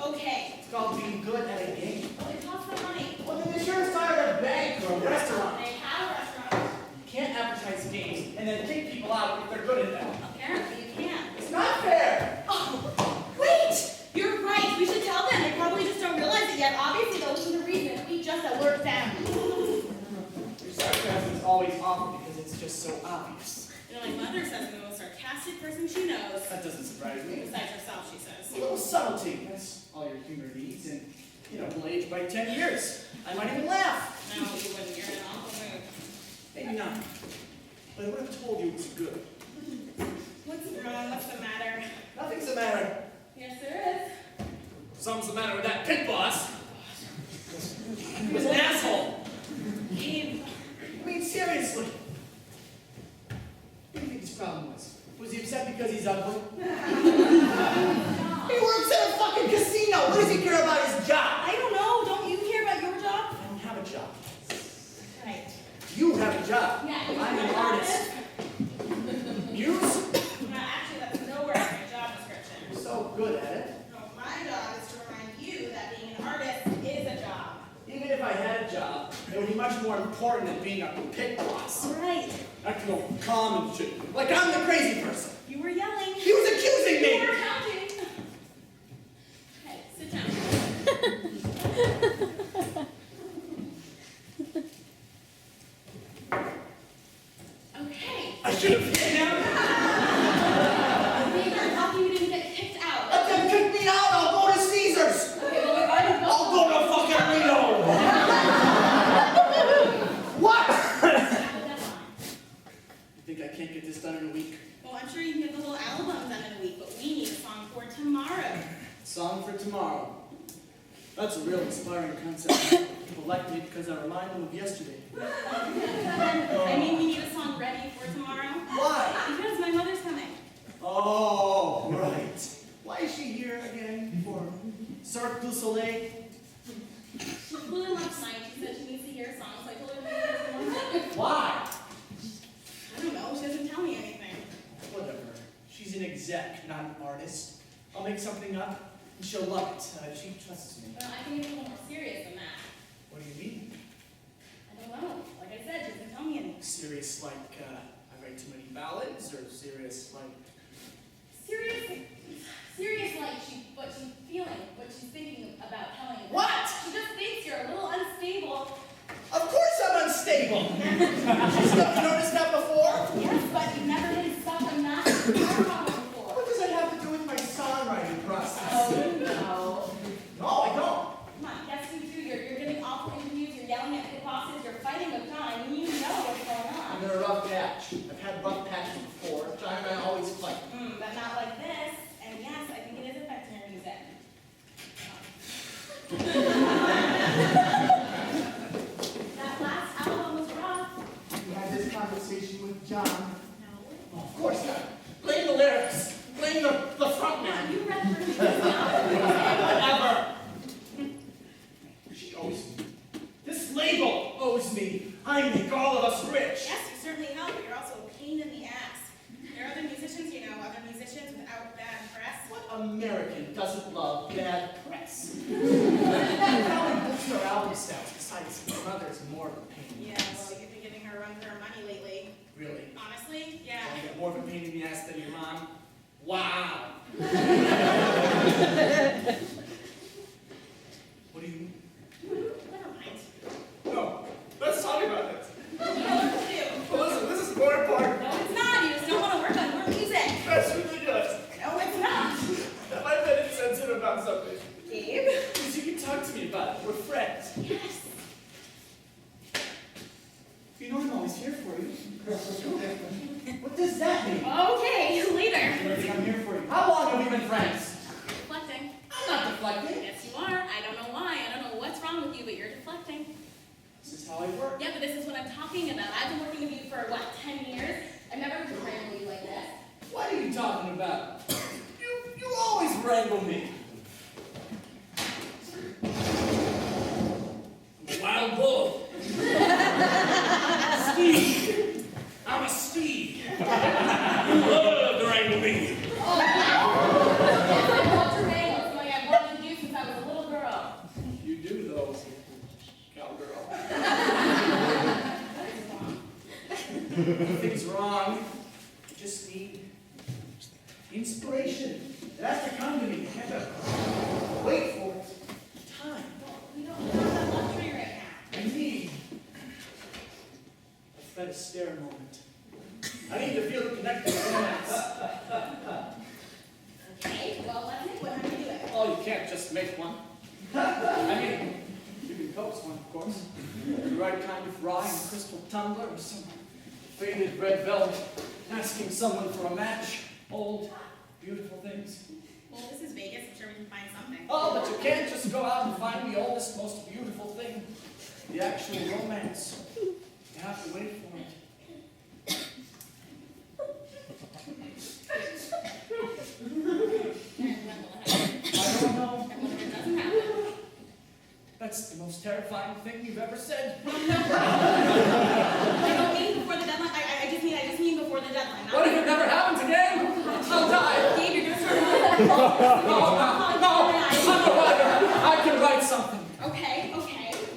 Okay. It's called being good at a game. Well, it costs some money. Well, then they sure start a bank or a restaurant. They have a restaurant. You can't advertise games and then kick people out if they're good at them. Apparently you can. It's not fair. Oh, wait! You're right. We should tell them. They probably just don't realize it yet. Obviously, that wasn't the reason. We just alert them. Your sarcasm is always awful because it's just so obvious. You know, my mother says I'm the most sarcastic person she knows. That doesn't surprise me. Besides herself, she says. A little subtlety. That's all your humor needs. And, you know, we'll age by 10 years. I might even laugh. No, you wouldn't. You're in an awful mood. Maybe not. But I would have told you it was good. What's wrong? What's the matter? Nothing's the matter. Yes, there is. Something's the matter with that pit boss. He was an asshole. Gabe. I mean, seriously. What do you think his problem was? Was he upset because he's ugly? He works at a fucking casino. What does he care about his job? I don't know. Don't you care about your job? I don't have a job. Right. You have a job. Yeah, you I'm have an a artist. Muse? No, actually, that's nowhere in my job description. You're so good at it. No, my job is to remind you that being an artist is a job. Even if I had a job, it would be much more important than being a pit boss. Right. Acting all calm and shit. Like I'm the crazy person. You were yelling. He was accusing You me. were counting. Okay, sit down. Okay. I should have hit him. Maybe I'm happy you didn't get kicked out. Let them kick me out. I'll go to Caesars. Okay, well, we've already got I'll go to fucking Reno. What? You think I can't get this done in a week? Well, I'm sure you can get the whole album done in a week, but we need a song for tomorrow. Song for tomorrow. That's a real inspiring concept. People like me because I remind them of yesterday. I mean, we need a song ready for tomorrow. Why? Because my mother's coming. Oh, right. Why is she here again? For Cirque du Soleil? She flew in last night. She said she needs to hear a song, so I told her to be here for one thing. Why? I don't know. She doesn't tell me anything. Whatever. She's an exec, not an artist. I'll make something up, and she'll love it. She trusts me. Well, I think it's a little more serious than that. What do you mean? I don't know. Like I said, she doesn't tell me anything. Serious like, I write too many ballads, or serious like... Serious like what she's feeling, what she's thinking about telling you. What? She just thinks you're a little unstable. Of course I'm unstable! She's never noticed that before? Yes, but you've never been stuck on that problem before. What does that have to do with my songwriting process? Oh, no. No, I don't. Come on, yes you do. You're giving awful interviews, you're yelling at the bosses, you're fighting with time, and you know what's going on. I'm in a rough patch. I've had rough patches before. John and I always fight. But not like this. And yes, I think it is affecting your music. That last album was rough. You had this conversation with John. No. Of course not. Blame the lyrics. Blame the front man. You read for the album. Whatever. She owes me. This label owes me. I make all of us rich. Yes, you certainly help, but you're also a pain in the ass. There are other musicians, you know, other musicians without bad press. What American doesn't love bad press? How boosts our album sales? Besides, my mother's more of a pain in the Yeah, ass. well, you've been giving her a run for her money lately. Really? Honestly? Yeah. I got more of a pain in the ass than your mom? Wow. What do you mean? Never mind. No, let's talk about this. You know what to do. Well, listen, this is more important. No, it's not. You just don't want to work on more music. That's ridiculous. No, it's not. Have I been insensitive about something? Gabe? Because you can talk to me about it. We're friends. Yes. You know I'm always here for you. What does that mean? Okay, later. I'm here for you. How long have we been friends? Deflecting. I'm not deflecting. Yes, you are. I don't know why. I don't know what's wrong with you, but you're deflecting. This is how I work. Yeah, but this is what I'm talking about. I've been working with you for, what, 10 years? I've never wrangled you like this. What are you talking about? You always wrangle me. I'm a wild bull. Steed. I'm a steed. You love to wrangle me. Oh, yes, I love to wrangle. It's something I've wanted to do since I Nothing's wrong. You just need inspiration. It has to come to me. You have to wait for it. Time. Well, we don't have that luxury right now. I need a Fred Astaire moment. I need to feel connected to romance. Okay, well, let's make one. How do you do it? Oh, you can't just make one. I mean, you can coax one, of course. The right kind of rye and crystal tumbler, or some faded red velvet, asking someone for a match. Old, beautiful things. Well, this is Vegas. I'm sure we can find something. Oh, but you can't just go out and find the oldest, most beautiful thing. The actual romance. You have to wait for it. And when will it happen? I don't know. And what if it doesn't happen? That's the most terrifying thing you've ever said. I don't mean before the deadline. I just mean before the deadline. What if it never happens again? I'll die. Gabe, you're gonna start. No, I'm a writer. I can write something. Okay.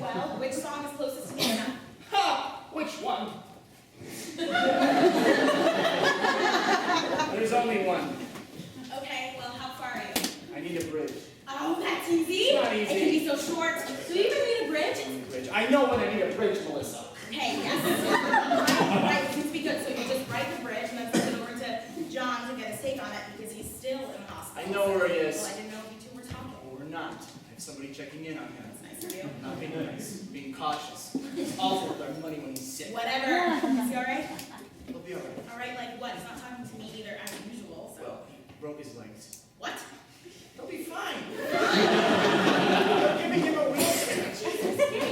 Well, which song is closest to me now? Ha! Which one? There's only one. Okay, well, how far are you? I need a bridge. Oh, that's easy. It's not easy. It can be so short. Do you even need a bridge? I need a bridge. I know when I need a bridge, Melissa. Okay, yes. Right, seems to be good. So you just write the bridge and then send it over to John to get his take on it because he's still in the hospital. I know where he is. Well, I didn't know if you two were talking. Or not. I have somebody checking in on him. That's nice of you. Not being nice, being cautious. He's awful with our money when he's sick. Whatever. Is he alright? He'll be alright. Alright, like what? He's not talking to me either as usual, so. Well, he broke his legs. What? He'll be fine. Giving him a wheelchair.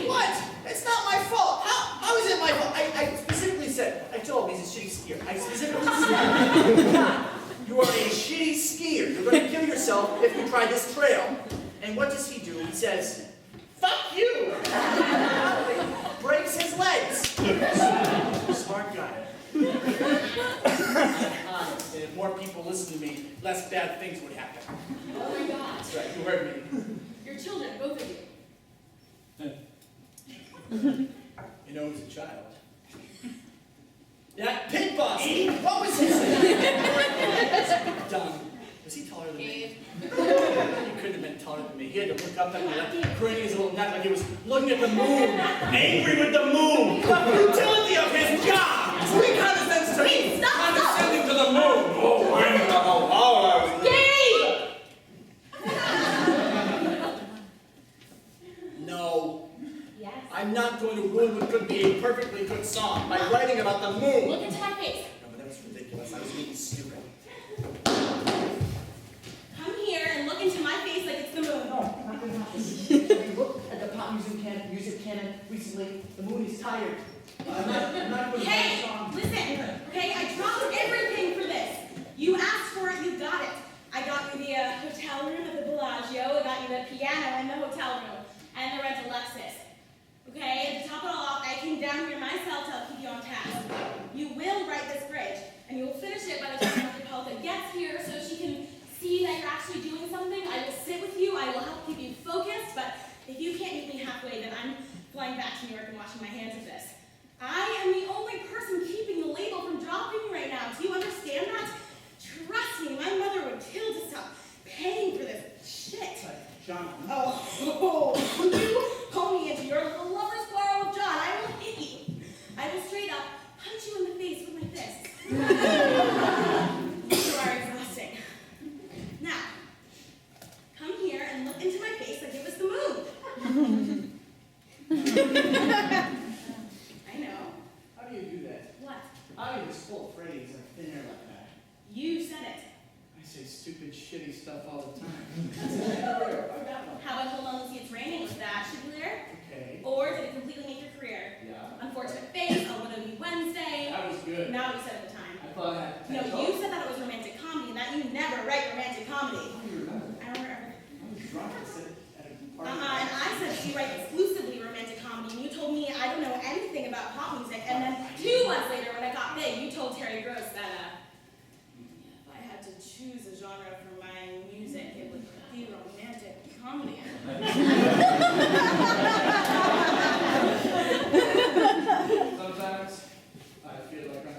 What? It's not my fault. How is it my fault? I specifically said, I told him he's a shitty skier. I specifically said, God, you are a shitty skier. You're going to kill yourself if you try this trail. And what does he do? He says, fuck you. Breaks his legs. Smart guy. Honest, and if more people listen to me, less bad things would happen. Oh my god. That's right, you heard me. Your children, both of you. You know, as a child. That pit boss! What was his name? Dumb. Was he taller than me? Gabe. He couldn't have been taller than me. He had to look up at me, craning his little neck like he was looking at the moon. Angry with the moon! The futility of his job! He condescends to me! Stop! Condescending to the moon! Oh, I'm the power! Gabe! No. Yes. I'm not going to ruin what could be a perfectly good song by writing about the moon. Look into my face. No, but that was ridiculous. I was being stupid. Come here and look into my face like it's the moon. No, not going to happen. If you look at the pop music canon recently, the moon is tired. I'm not going to write a Hey, song. listen. Okay, I dropped everything for this. You asked for it, you got it. I got you the hotel room at the Bellagio. I got you the piano in the hotel room and the rental Lexus. Okay, and to top it all off, I came down here myself to help keep you on task. You will write this bridge, and you will finish it by the time Dr. Pelka gets here so she can see that you're actually doing something. I will sit with you, I will help keep you focused, but if you can't meet me halfway, then I'm flying back to New York and washing my hands of this. I am the only person keeping the label from dropping right now. Do you understand that? Trust me, my mother would kill to stop paying for this shit. John. Oh, you pull me into your little lover's quarrel with John. I will hit you. I will straight up punch you in the face with my fists. You are exhausting. Now, come here and look into my face like it was the moon. I know. How do you do that? What? How do you just pull a phrase in thin air like that? You said it. I say stupid, shitty stuff all the time. I got one. How about hold on to see it's raining? Was that clear? Okay. Or did it completely make your career? Yeah. Unfortunate face, oh, what be Wednesday? That was good. Now you said at the time. I thought I had No, potential. you said that it was romantic comedy and that you never write romantic comedy. How do you remember? I don't remember. I was drunk. I said it at a party. And I said that you write exclusively romantic comedy, and you told me I don't know anything about pop music. And then 2 months later, when I got big, you told Terry Gross that if I had to choose a genre for my music, it would be romantic comedy. Sometimes I feel like I'm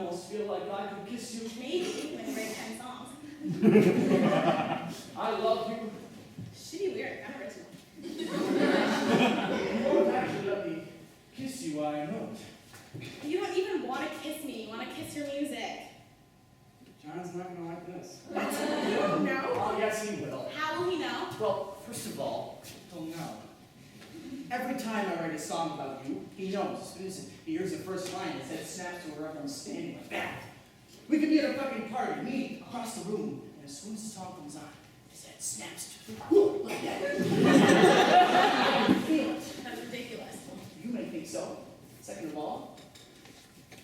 almost feel like I could kiss you. Maybe when you write 10 songs. I love you. Shitty weird, kind of original. You won't actually let me kiss you, I know it. You don't even want to kiss me. You want to kiss your music. John's not gonna like this. What? You don't know? Oh, yes, he will. How will he know? Well, first of all, he'll know. Every time I write a song about you, he knows. As soon as he hears the first line, his head snaps to wherever I'm standing, like that. We could be at a fucking party, me across the room, and as soon as the song comes on, his head snaps to the floor, like that. I can feel it. That's ridiculous. You may think so. Second of all,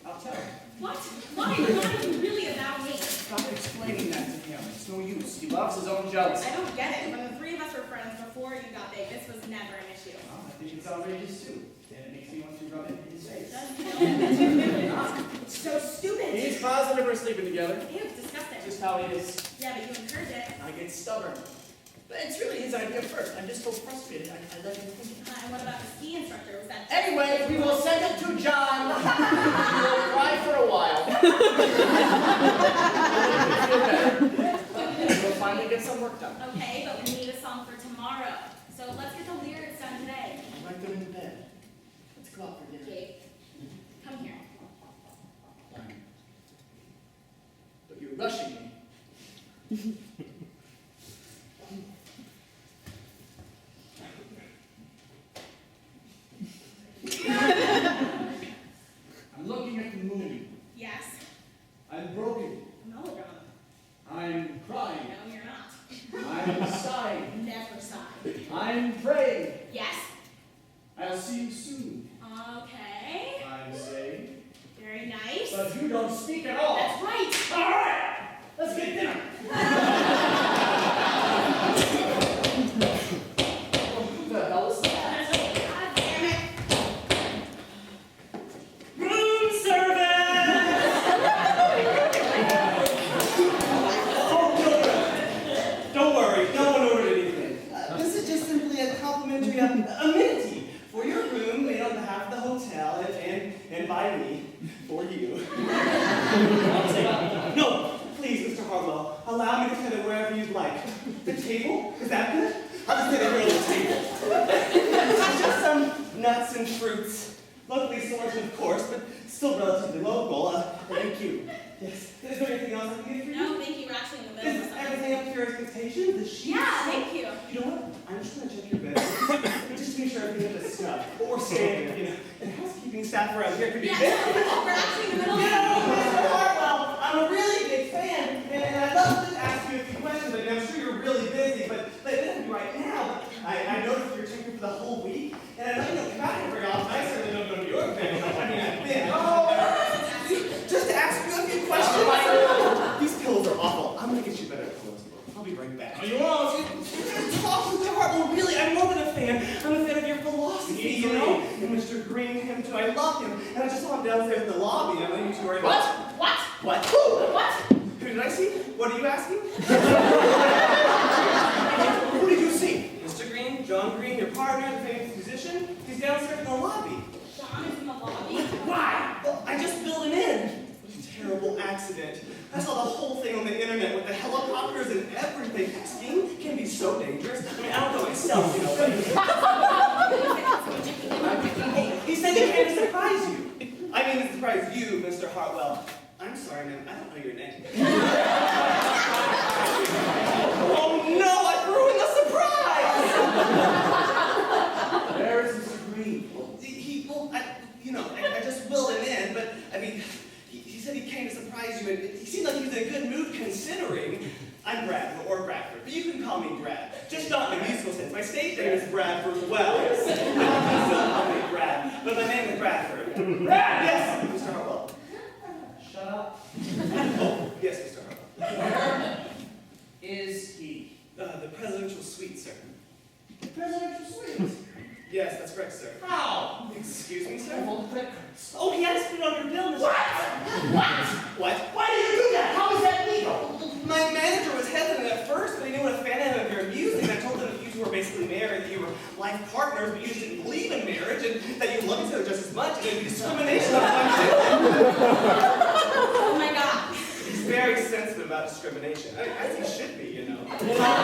I'll tell him. What? Why? You're not even really about me. Stop explaining that to him. It's no use. He loves his own jealousy. I don't get it. When the three of us were friends before you got big, this was never an issue. Well, I think it's outrageous too. And it makes me want to rub it in his face. It's so stupid. He's positive we're sleeping together. Ew, it's disgusting. Just how he is. Yeah, but you encourage it. I get stubborn. But it's really his idea first. I'm just so frustrated. I let him think it. And what about the ski instructor? Was that Anyway, we will send it to John. He will cry for a while. He'll feel better. We'll finally get some work done. Okay, but we need a song for tomorrow. So let's get the lyrics done today. I'll write them into bed. Let's go out for dinner. Gabe, come here. Fine. But you're rushing me. I'm looking at the moon. Yes. I'm broken. Melodrama. I'm crying. No, you're not. I'm sighing. Never sigh. I'm praying. Yes. I'll see you soon. Okay. I'm saying. Very nice. But you don't speak at all. That's right. All right. Let's get dinner. Who the hell is that? God damn it. Room service! Oh, don't worry, no one ordered anything. This is just simply a complimentary amenity for your room made on behalf of the hotel and by me for you. No, please, Mr. Harlow, allow me to sit it wherever you'd like. The table? Is that good? I'll just sit here on the table. Just some nuts and fruits. Locally sourced, of course, but still relatively local. Thank you. Yes. Is there anything else I can get for you? No, thank you. We're actually in the middle Is of something. everything up to your expectations? The sheets? Yeah, thank you. You know what? I'm just going to check your bedroom. Just to make sure everything is snuff. Or standard, you know. And housekeeping staff around here could be Yeah, very... no, we're actually in the middle of You know, something. Mr. Hartwell, I'm a really big fan, and I'd love to ask you a few questions, but I'm sure you're really busy, but it doesn't be right now. I noticed you're taking for the whole week, and I know you don't come out here very often. I certainly don't go to your family. I mean, I've been. Just to ask you a few questions. These pillows are awful. I'm going to get you better pillows. I'll be right back. You won't. Talk with Mr. Hartwell, really, I'm more than a fan. I'm a fan of your philosophy, you know? And Mr. Green, him too. I love him. And I just saw him downstairs in the lobby. I'm letting you two worry about. What? What? Who? What? Who did I see? What are you asking? Who did you see? Mr. Green, John Green, your partner, the famous musician. He's downstairs in the lobby. John is in the lobby. Why? Well, I just filled him in. What a terrible accident. I saw the whole thing on the internet with the helicopters and everything. Skiing can be so dangerous. I mean, I don't know myself, you know, but he said he came to surprise you. I mean, to surprise you, Mr. Hartwell. I'm sorry, man. I don't know your name. Oh, no! I've ruined the surprise! Where is Mr. Green? Well, I just willed him in, but, I mean, he said he came to surprise you, and he seemed like he was in a good mood considering. I'm Brad, or Bradford, but you can call me Brad. Just not in a musical sense. My stage name is Bradford Wells. You can still call me Brad, but my name is Bradford. Brad! Yes, Mr. Hartwell. Shut up. Oh, yes, Mr. Hartwell. Where is he? The presidential suite, sir. The presidential suite? Yes, that's correct, sir. How? Excuse me, sir? Oh, he has to put it on your bill, Mr. What? Why did you do that? How is that legal? My manager was hesitant at first, but he knew what a fan of your music. I told him that you two were basically married, that you were life partners, but you just didn't believe in marriage, and that you loved each other just as much, and there'd be discrimination on one too. about discrimination. As he should be, you know. Is there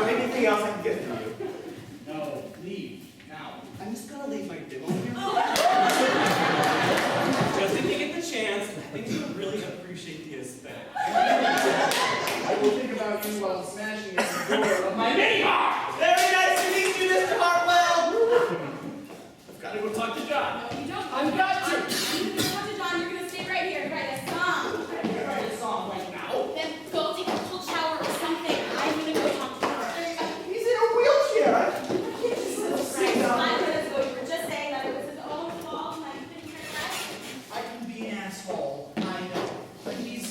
anything else I can get for you? No, leave now. I'm just gonna leave my demo here. Oh, Just if you get the chance, I think you would really appreciate the aesthetic. I will think about you while smashing at the door of my mini bar. Very nice to meet you, Mr. Hartwell. I've got to go talk to John. no, you don't. I've got to. I'm gonna talk to John. You're gonna stay right here and write a song. I can't write a song right now. Then go take a cold shower or something. I'm gonna go talk to her. He's in a wheelchair. I can't just let him Right, sit down. 5 minutes ago, you were just saying that it was his own fault and I couldn't care less. I can be an asshole. I know. But he's...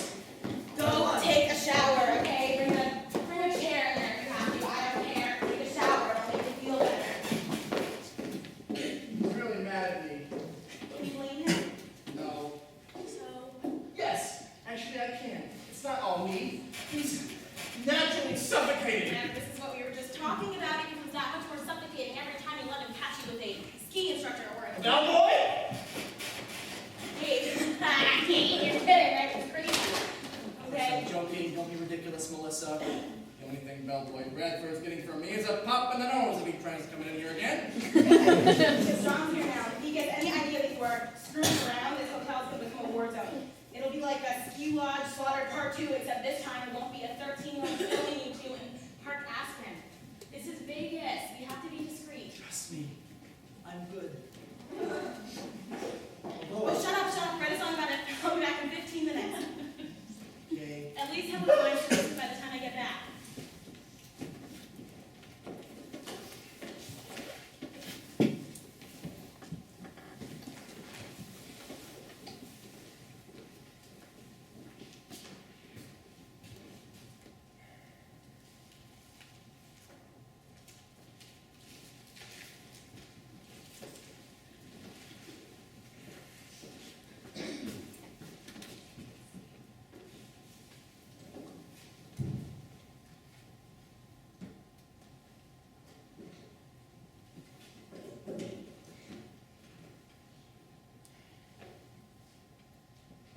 Go take a shower, okay? Bring a chair in there if you have to. I don't care. Take a shower. It'll make you feel better. He's really mad at me. Can you blame him? No. So, Yes. Actually, I can. It's not all me. He's naturally suffocated. and this is what we were just talking about. It becomes that much more suffocating every time you let him catch you with a ski instructor or a Bellboy? Hey, you're kidding, right? It's crazy. Okay? I'm joking. Don't be ridiculous, Melissa. The only thing Bellboy Bradford's getting from me is a pop in the nose if he tries coming in here again. Because John's here now. If he gets any idea that you are screwing around, this hotel's going to become a war zone. It'll be like a ski lodge slaughter part 2, except this time it won't be a 13-year-old filming you two in Park Aspen. This is Vegas. We have to be discreet. Trust me. I'm good. Oh, shut up. Write a song about it. I'll be back in 15 minutes. Okay. At least have a fine service by the time I get back.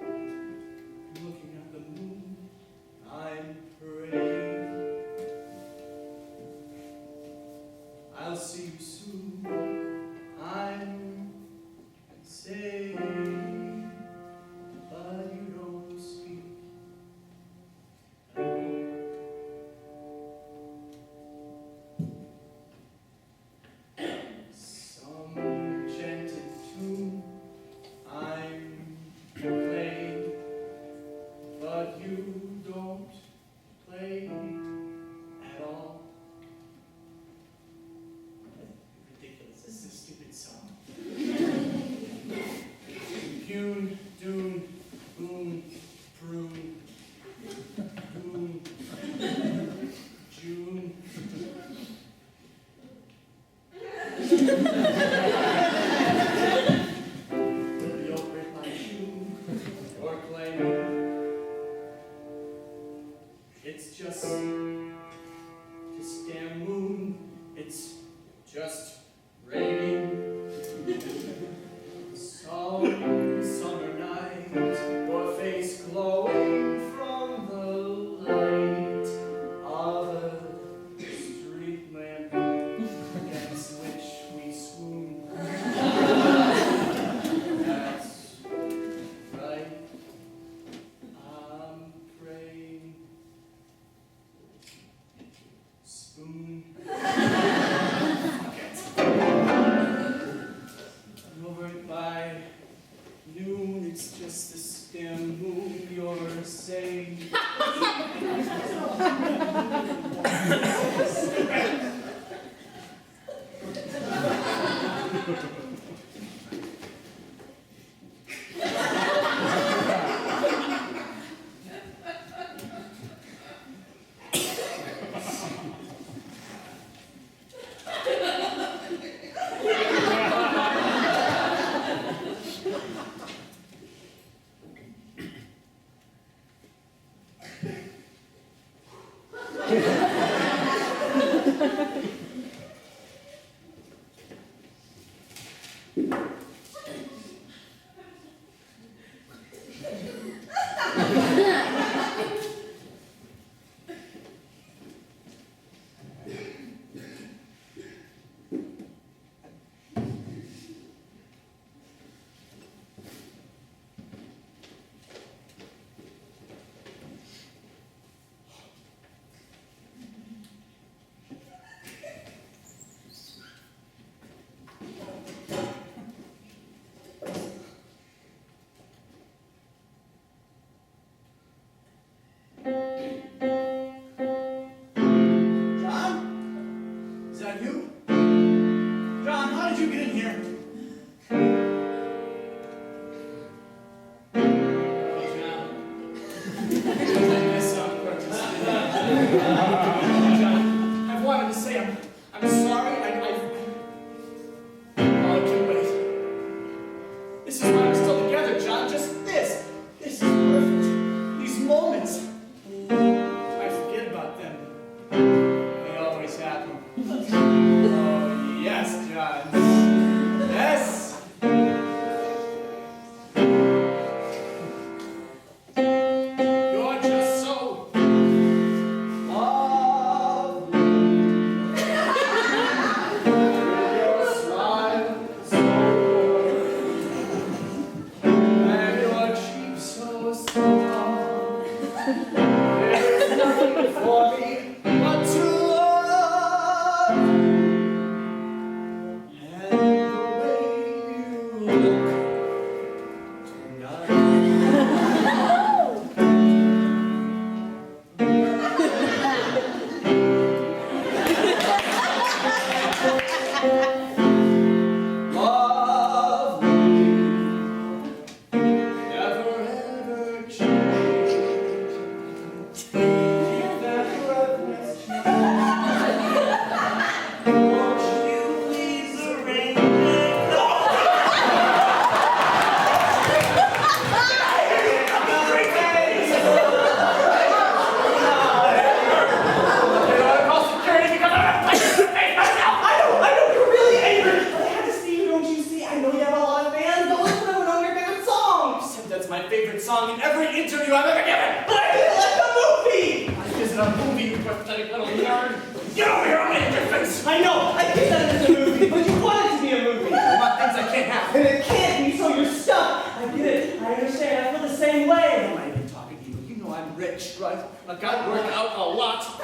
Looking at the moon, I'm praying. I'll see you soon. I'm saying, but you don't speak. Some enchanted tune I'm playing, but you don't play at all. Ridiculous. This is a stupid song. Pune, dune, boom, prune, boom, June. Will you break my shoe or claim it's just this damn moon? It's just raining. Some summer night, your face glowing from the light of a street lamp against which we swoon. That's right. I'm praying. Spoon. Fuck it. I'm over by my favorite song in every interview I've ever given. But I didn't like the movie! I isn't a movie, you pathetic little nerd. Get over here, I'm gonna hit your face. I know, I get that it's a movie, but you want it to be a movie. I want things I can't have. And it can't be, so you're stuck. I get it, I understand, I feel the same way. I'm not even talking to you. You know I'm rich, right? I've got to work out a lot. How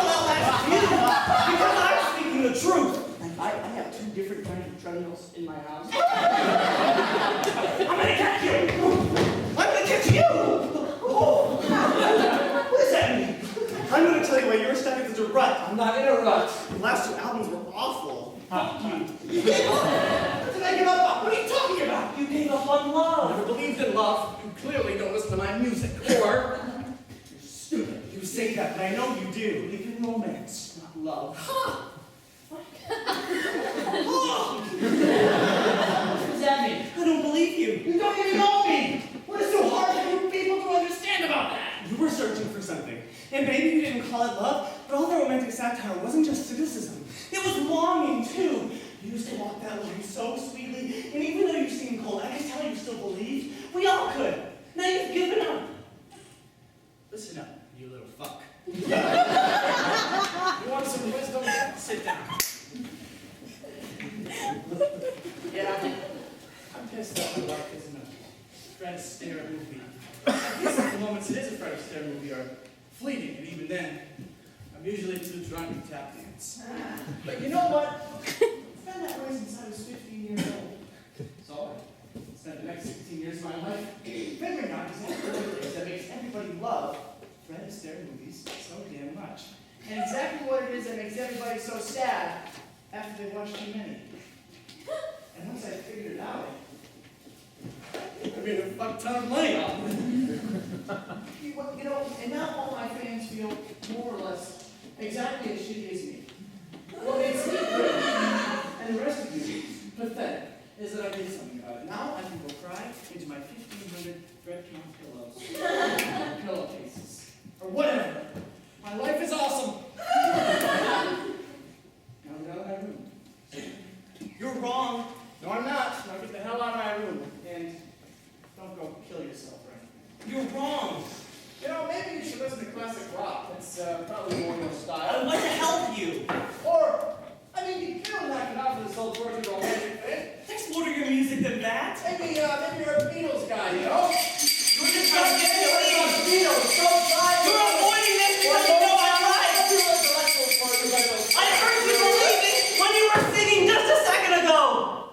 will that you? Because I'm speaking the truth. I have 2 different kinds of treadmills in my house. I'm gonna catch you! I'm gonna catch you! Oh. What does that mean? I'm gonna tell you why you're stuck in such a rut. I'm not in a rut. The last 2 albums were awful. Fuck you. You gave up? What did I give up on? What are you talking about? You gave up on I love. never believed in love. You clearly don't listen to my music. Or you're stupid. You say that, but I know you do. Believe in romance, not love. What does that mean? I don't believe you. You don't even know me. What is so hard for you people to understand about that? You were searching for something. And maybe you didn't call it love, but all the romantic satire wasn't just cynicism. It was longing, too. You used to walk that line so sweetly, and even though you seemed cold, I can tell you still believed. We all could. Now you've given up. Listen up, you little fuck. You want some wisdom? Sit down. Yeah, I'm pissed off that life isn't a Fred Astaire movie. I guess the moments it is a Fred Astaire movie are fleeting, and even then, I'm usually too drunk to tap dance. But you know what? I've been that way since I was 15 years old. So I spent the next 16 years of my life figuring out exactly what it is that makes everybody love Fred Astaire movies so damn much. And exactly what it is that makes everybody so sad after they watch too many. And once I figured it out, I made a fuck ton of money off of it. You know, and now all my fans feel more or less exactly as shitty as me. What makes me great and the rest of you pathetic is that I did something about it. Now I can go cry into my 1,500 Fred Count pillows, or pillowcases, or whatever. My life is awesome. Now get out of my room. You're wrong. No, I'm not. Now get the hell out of my room and don't go kill yourself or anything. You're wrong. You know, maybe you should listen to classic rock. It's probably more your I style. want to help you. Or, I mean, you don't knock it out for this whole tortured romantic thing. There's more to your music than that. Maybe you're a Beatles guy, you know? You're just trying to get me away from Beatles, don't try. You're avoiding this because you know I lied. I heard you believing when you were singing just a second ago.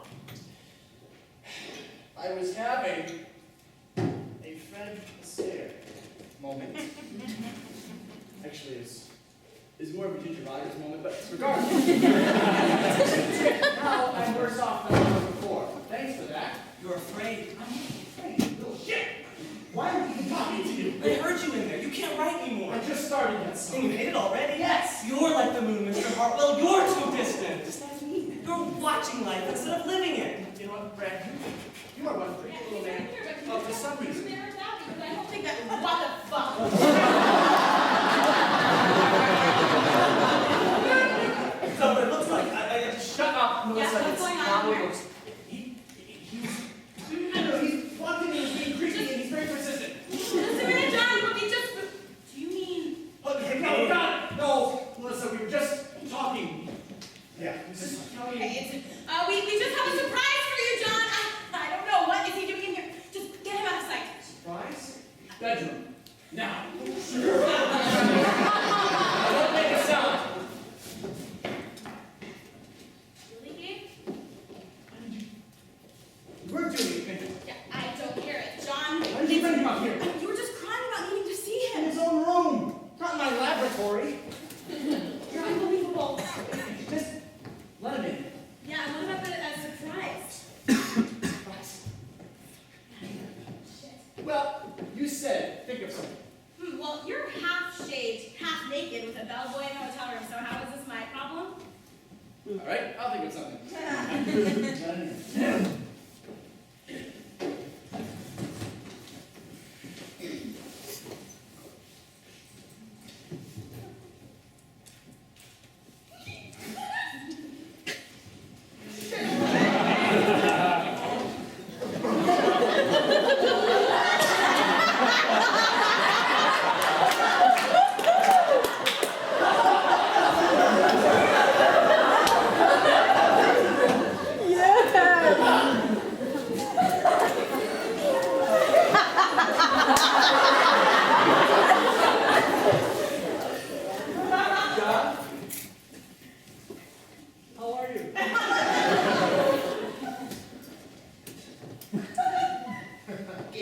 I was having a Fred Astaire moment. Actually, it's more of a Ginger Rogers moment, but regardless. Now I'm worse off than I was before. Thanks for that. You're afraid. I'm not afraid, you little shit. Why am I even talking to you? They heard you in there. You can't write anymore. I just started that And song. you hate it already? Yes. You're like the moon, Mr. Hartwell. You're too distant. Just like me. You're watching life instead of living it. You know what, Brad? You are one pretty little man. But for some reason, I don't think that. What the fuck? So what it looks like. I shut up, Melissa. Yes, what's It's going on not what here? it looks. I don't know, he's walked in and he's being creepy and he's very persistent. Just a minute, John. Let me just. Do you mean? Oh, no, God, no, Melissa, we were just talking. Yeah, we just talking. Okay, we just have a surprise for you, John.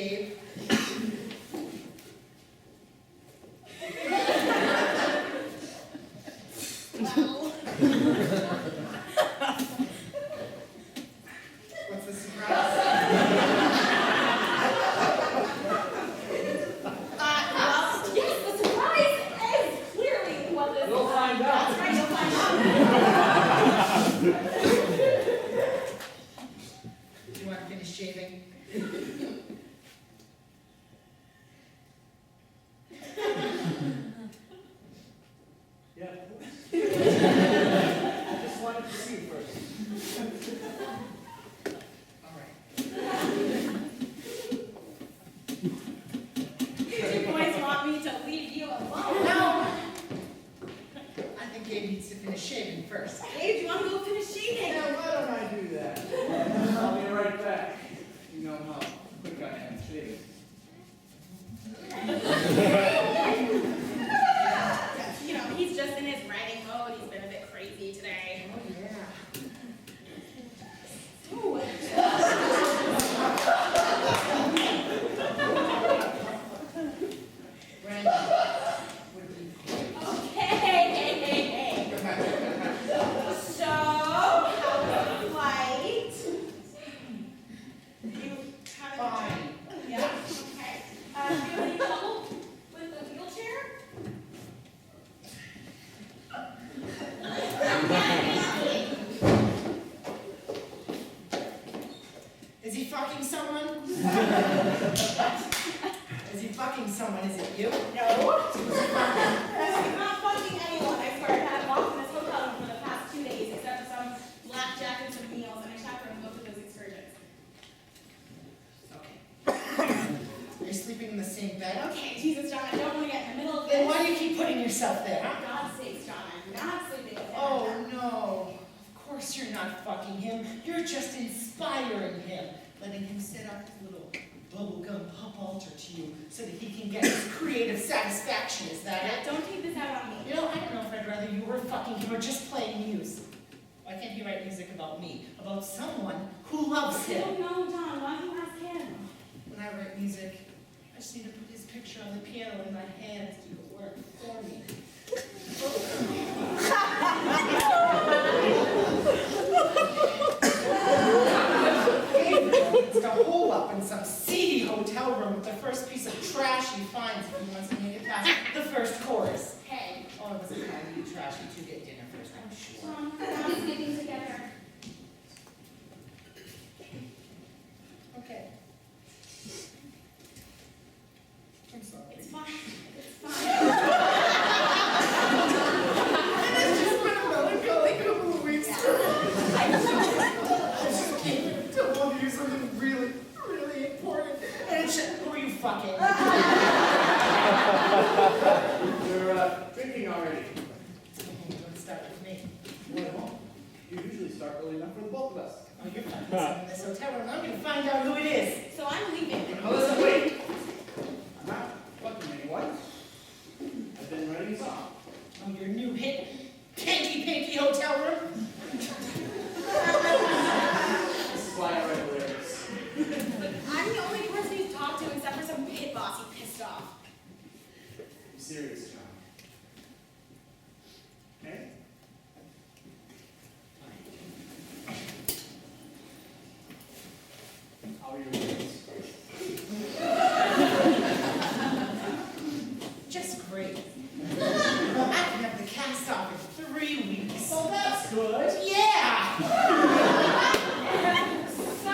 Gabe. Well, What's the surprise? well, yes, the surprise is clearly what this You'll find out. That's right, you'll find out. Do you want to finish shaving? Yeah. Just wanted to see you first. All right. You boys want me to leave you alone? No! I think Gabe needs to finish shaving first. Hey, do you want to go finish shaving? Yeah, why don't I do that? I'll be right back. You know how quick I am shaving. You know, he's just in his writing mode. He's been a bit crazy today. Oh, yeah. Ooh. Brandon, what do you think? Okay, hey. So, how was the flight? You having Fine. Yeah, okay. Do you have any trouble with the wheelchair? Is he fucking someone? Is he fucking someone? Is it you? No. I'm not fucking anyone, I swear. I've had a walk in this hotel room for the past 2 days, except for some blackjack and some meals, and I chaperone both of those excursions. Okay. Are you sleeping in the same bed? Okay, Jesus, John, I don't want to get in the middle of Then this. why do you keep putting yourself there? For God's sakes, John, I'm not sleeping with him. Oh no. Of course you're not fucking him. You're just inspiring him. Letting him set up his little bubblegum pup altar to you so that he can get his creative satisfaction. Is that it? Don't take this out on me. You know, I don't know if I'd rather you were fucking him or just playing music. Why can't he write music about me? About someone who loves I him? don't know, John. Why do you ask him? When I write music, I just need to put his picture on the piano and my hands do the work for me. It's to hole up in some seedy hotel room with the first piece of trash he finds if he wants to make it past the first chorus. Hey, Oh, it was a kind of you trash. You two get dinner first, I'm sure. John, we're not sleeping together. Okay. I'm sorry. It's fine. It's fine. It's just been a melancholy couple of weeks. I just came to tell you something really, really important. And it's just, who are you fucking? You're drinking already. Don't start with me. Well, you usually start early enough for the both of us. Oh, you're fucking someone in this hotel room. I'm gonna find out who it is. So I'm leaving. Now listen, wait. I'm not fucking anyone. I've been writing a song. Oh, your new hit, Pinky Pinky Hotel Room? This is why I write lyrics. I'm the only person he's talked to except for some pit boss he pissed off. I'm serious, John. Okay? How are your lyrics? Just great. I can have the cast off in 3 weeks. Well, that's good. Yeah! So,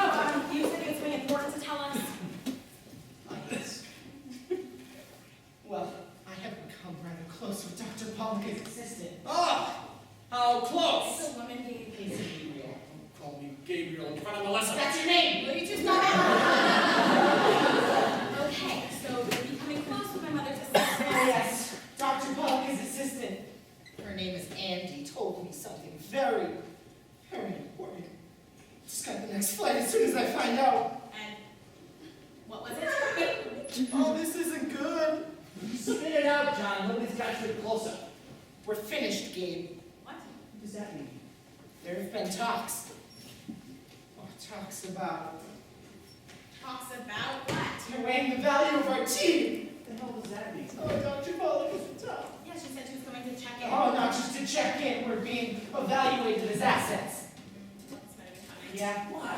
you said it's something important to tell us. Oh, yes. Well, I have become rather close with Dr. Pollock's assistant. Oh, how close! It's a woman, Gabe. Is he real? Call me Gabriel in front of Melissa. That's your name! Will you two stop it? Okay, so you're becoming close with my mother's assistant. Oh, yes. Dr. Pollock's assistant. Her name is Andy. Told me something very, very important. Just got the next flight as soon as I find out. And what was it? Oh, this isn't good. Spit it out, John. Nobody's got you close up. We're finished, Gabe. What? What does that mean? There have been talks. Oh, talks about Talks about what? You're weighing the value of our team. What the hell does that mean? Oh, Dr. Pollock is tough. Yeah, she said she was coming to check in. Oh, not just to check in. We're being evaluated as assets. That's not even coming. Yeah. Why?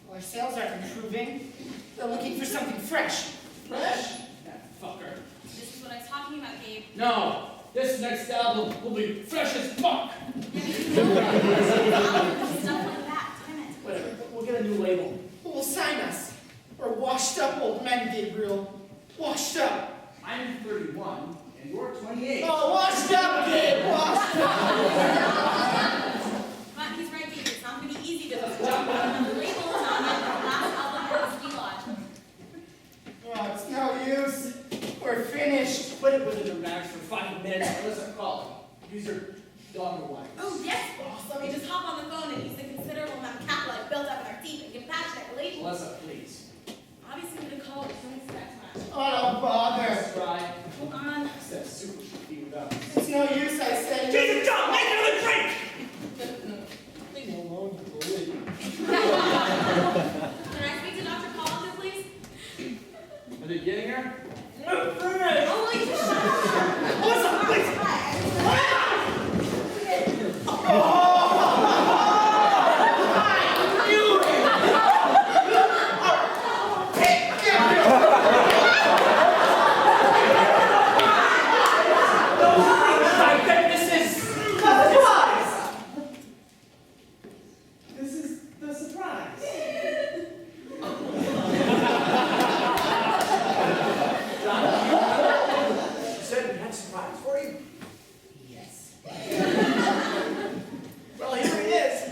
Well, our sales aren't improving. They're looking for something fresh. Fresh? That fucker. This is what I was talking about, Gabe. No, this next album will be fresh as fuck. Yeah, you stuff like that. Damn it. Whatever, we'll get a new label. Who will sign us? We're washed up old men, Gabriel. Washed up. I'm 31, and you're 28. Oh, washed up, Gabe. Washed up. But he's right, Gabe. It's not going to be easy to jump on the label on the last album of the Ski Lodge. Oh, it's no use. We're finished. Put it within your bags for 5 minutes, Melissa, call him. Use your dog or wife. Oh, yes, boss. Let me just hop on the phone and use the considerable amount of capital I've built up in our team and get passionate relations. Melissa, please. Obviously, I'm going to call it. Don't expect much. Oh, don't bother. Try. Hold on. That super should be without. It's no use, I said. Jesus, John, make another drink! Leave me alone, you bully. Can I speak to Dr. Collins, please? Are they getting her? Oh, will you shut up? Melissa, please! This is the surprise. You said we had a surprise for you? Yes. Well, here he is.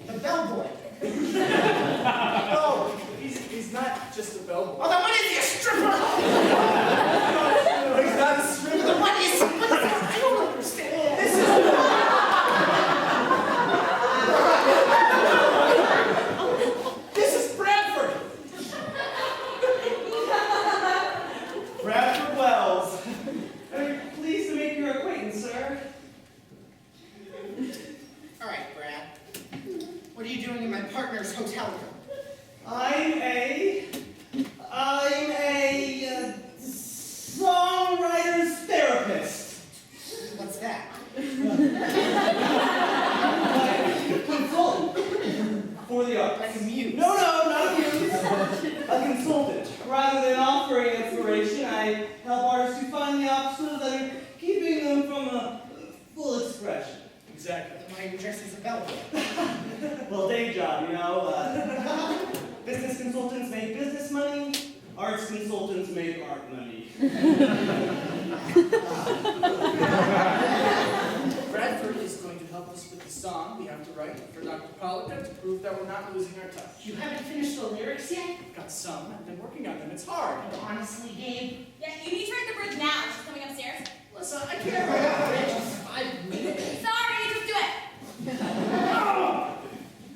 The bellboy. No, he's not just a bellboy. Oh, then what is he, a stripper? No, he's not a stripper. Then what is he? What is he? I don't understand. This is... This is Bradford. Bradford Wells. I'm pleased to make your acquaintance, sir. All right, Brad. What are you doing in my partner's hotel room? I'm a songwriter's therapist. What's that? Consultant for the arts. Like a muse. No, not a muse. A consultant. Rather than offering inspiration, I help artists to find the obstacles that are keeping them from a full expression. Exactly. Then why are you dressed as a bellboy? Well, day job, you know. Business consultants make business money. Arts consultants make art money. Bradford is going to help us with the song we have to write for Dr. Pollock to prove that we're not losing our touch. You haven't finished the lyrics yet? Got some. I've been working on them. It's hard. Oh, honestly, Gabe. Yeah, you need to write the bridge now. She's coming upstairs. Listen, I can't write a bridge in 5 minutes. Sorry, just do it.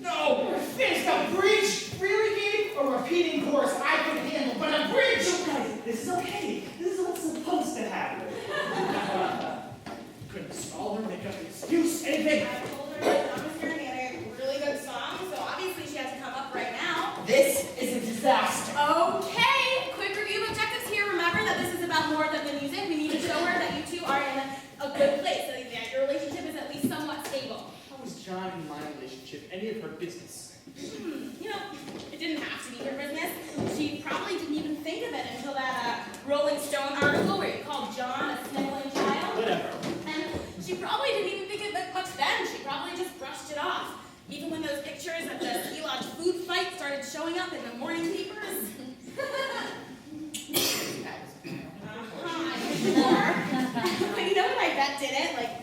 No! We're finished. A bridge? Really, Gabe? A repeating chorus I could handle, but a bridge? Guys, this is okay. This is what's supposed to happen. Couldn't stall her, make up an excuse, anything. I told her that Thomas Gary had a really good song, so obviously she has to come up right now. This is a disaster. Okay, quick review of objectives here. Remember that this is about more than the music. We need to show her that you two are in a good place, so that your relationship is at least somewhat stable. How was John and my relationship any of her business? You know, it didn't have to be her business. She probably didn't even think of it until that Rolling Stone article where it called John a sniveling child. Whatever. And she probably didn't even think of it much then. She probably just brushed it off. Even when those pictures of the Ski Lodge food fight started showing up in the morning papers. But you know what I bet didn't? Like,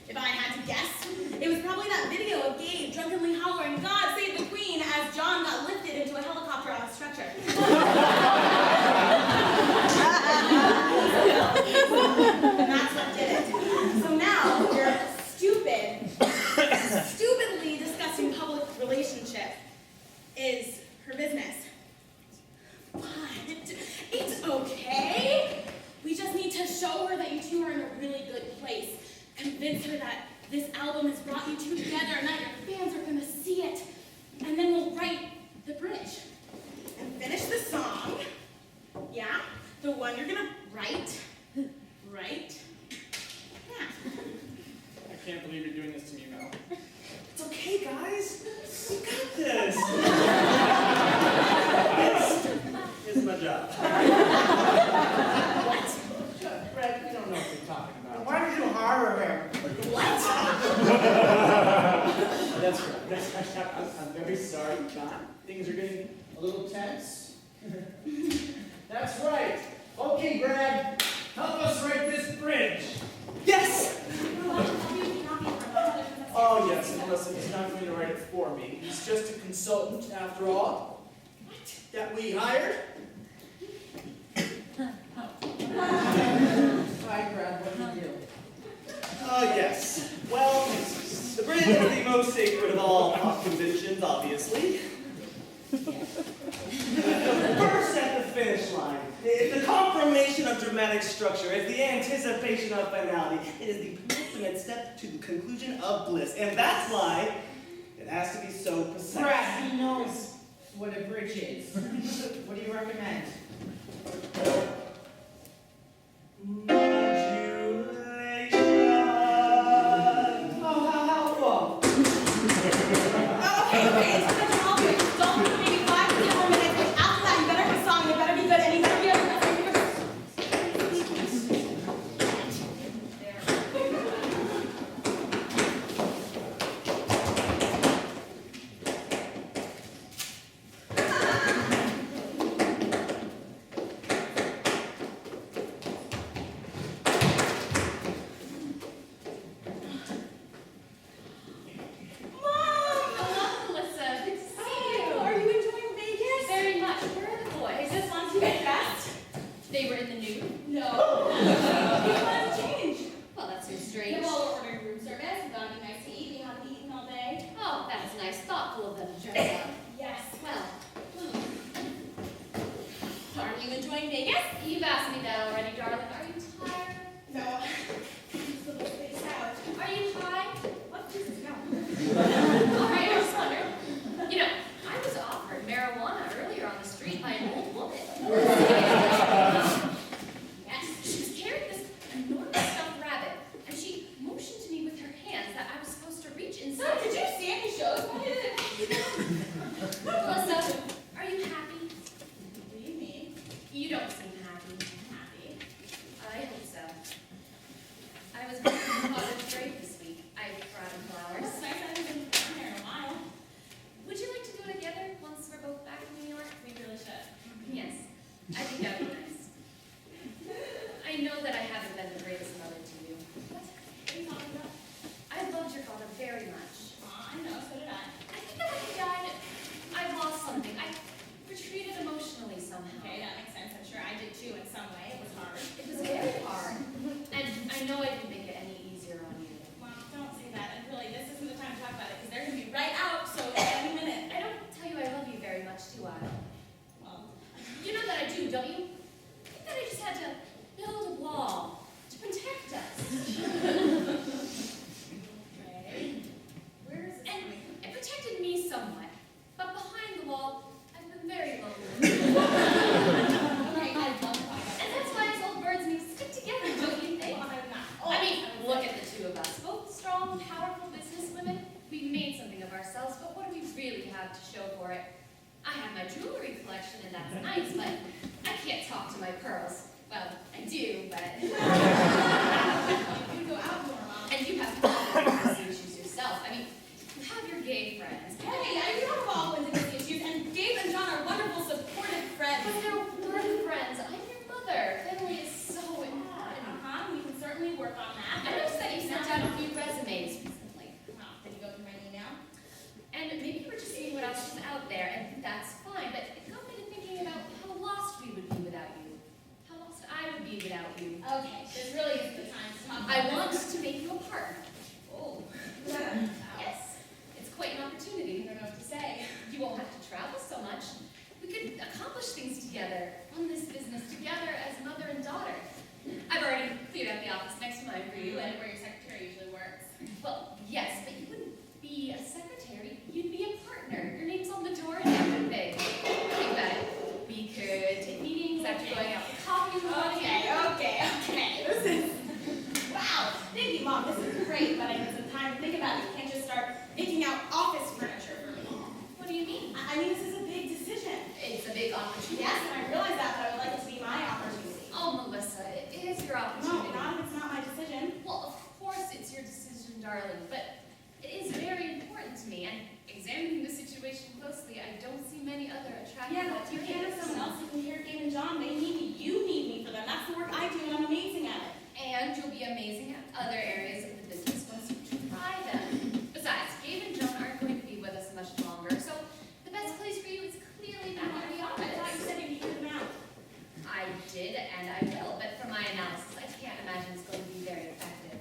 if I had to guess, it was probably that video of Gabe drunkenly hollering, "God save the Queen," as John got lifted into a helicopter on a stretcher. And that's what did it. So now, your stupidly disgusting public relationship is her business. But it's okay. We just need to show her that you two are in a really good place. Convince her that this album has brought you two together and that your fans are going to see it. And then we'll write the bridge. And finish one. You're gonna write. Right? Yeah. I can't believe you're doing this to me, Mel. It's okay, guys. We got this. It's my job. Brad, you don't know what you're talking about. Why did you hire him? That's right. I'm very sorry, John. Things are getting a little tense. That's right. Okay, Brad, help us write this bridge. Yes! Oh, yes, and listen, he's not going to write it for me. He's just a consultant, after all. That we hired. Hi, Brad, what do you do? Oh, yes. Well, the bridge is the most sacred of all pop conventions, obviously. First at the finish line. It's the confirmation of dramatic structure. It's the anticipation of finality. It is the penultimate step to the conclusion of bliss. And that's why it has to be so precise. Brad, he knows what a bridge is. What do you recommend? Modulation. Oh, how helpful. Okay, it's such an obvious. Don't do maybe 5 to 10 more minutes. After that, you better have a song. It better be good, and you better be able to. They were in the nude? No. You want to change? Well, that seems We strange. have all ordered room service. We've got to be nice to eat. We haven't eaten all day. Oh, that's nice. Thoughtful of them, turns out. Yes. Well, Are you enjoying Vegas? you've asked me that already, darling. Are you tired? No. It's a little spaced out. Are you high? What? Jesus, no. All right, I was wondering. You know, I was offered marijuana earlier on the street by an old woman. Yes, she was carrying this enormous stuffed rabbit, and she motioned to me with her hands that I was supposed to reach So, inside. did you see any shows? What is it? Melissa, are you happy? What do you mean? You don't seem happy. Happy. I hope so. I was working in Cottage Grove this week. I brought him flowers. That's nice. I haven't been down there in a while. Would you like to do it together once we're both back in New York? We really should. Yes, I think that would be nice. I know that I haven't been the greatest mother to you. What are you talking about? I loved your father very much. I know. So did I. I think that when he died, I lost something. I retreated emotionally somehow. Okay, that makes sense. I'm sure I did too in some way. It was hard. It was very hard. And I know I didn't make it any easier on you. Well, don't say that. And really, this isn't the time to talk about it because they're going to be right out. So any minute. I don't tell you I love you very much, do I? Well, You know that I do, don't you? I think that I just had to build a wall to protect us. okay. Where is this And coming from? it protected me somewhat. But behind the wall, I've been very lonely. Okay, I love that. And that's why us old birds need to stick together, don't you think? Well, I'm not. I mean, look at the two of us. Both strong, powerful businesswomen. We've made something of ourselves, but what do we really have to show for it? I have my jewelry collection, and that's nice, but I can't talk to my pearls. Well, I do, but... You go out more, Mom. And you have privacy issues yourself. I mean, you have your gay friends. Hey, I do have all intimacy issues, and Dave and John are wonderful, supportive friends. But they're work friends. I'm your mother. Family is so important. We can certainly work on that. I noticed that you sent out a few resumes recently. Well, did you go through my email? And maybe you were just seeing what else was out there, and that's fine, but it got me to thinking about how lost we would be without you. How lost I would be without you. Okay, You can't have someone else who can hear Gabe and John. They need me. You need me for them. That's the work I do, and I'm amazing at it. And you'll be amazing at other areas of the business once you try them. Besides, Gabe and Joan aren't going to be with us much longer, so the best place for you is clearly back in the I thought you office. said you'd hear them out. I did, and I will, but from my analysis, I can't imagine it's going to be very effective.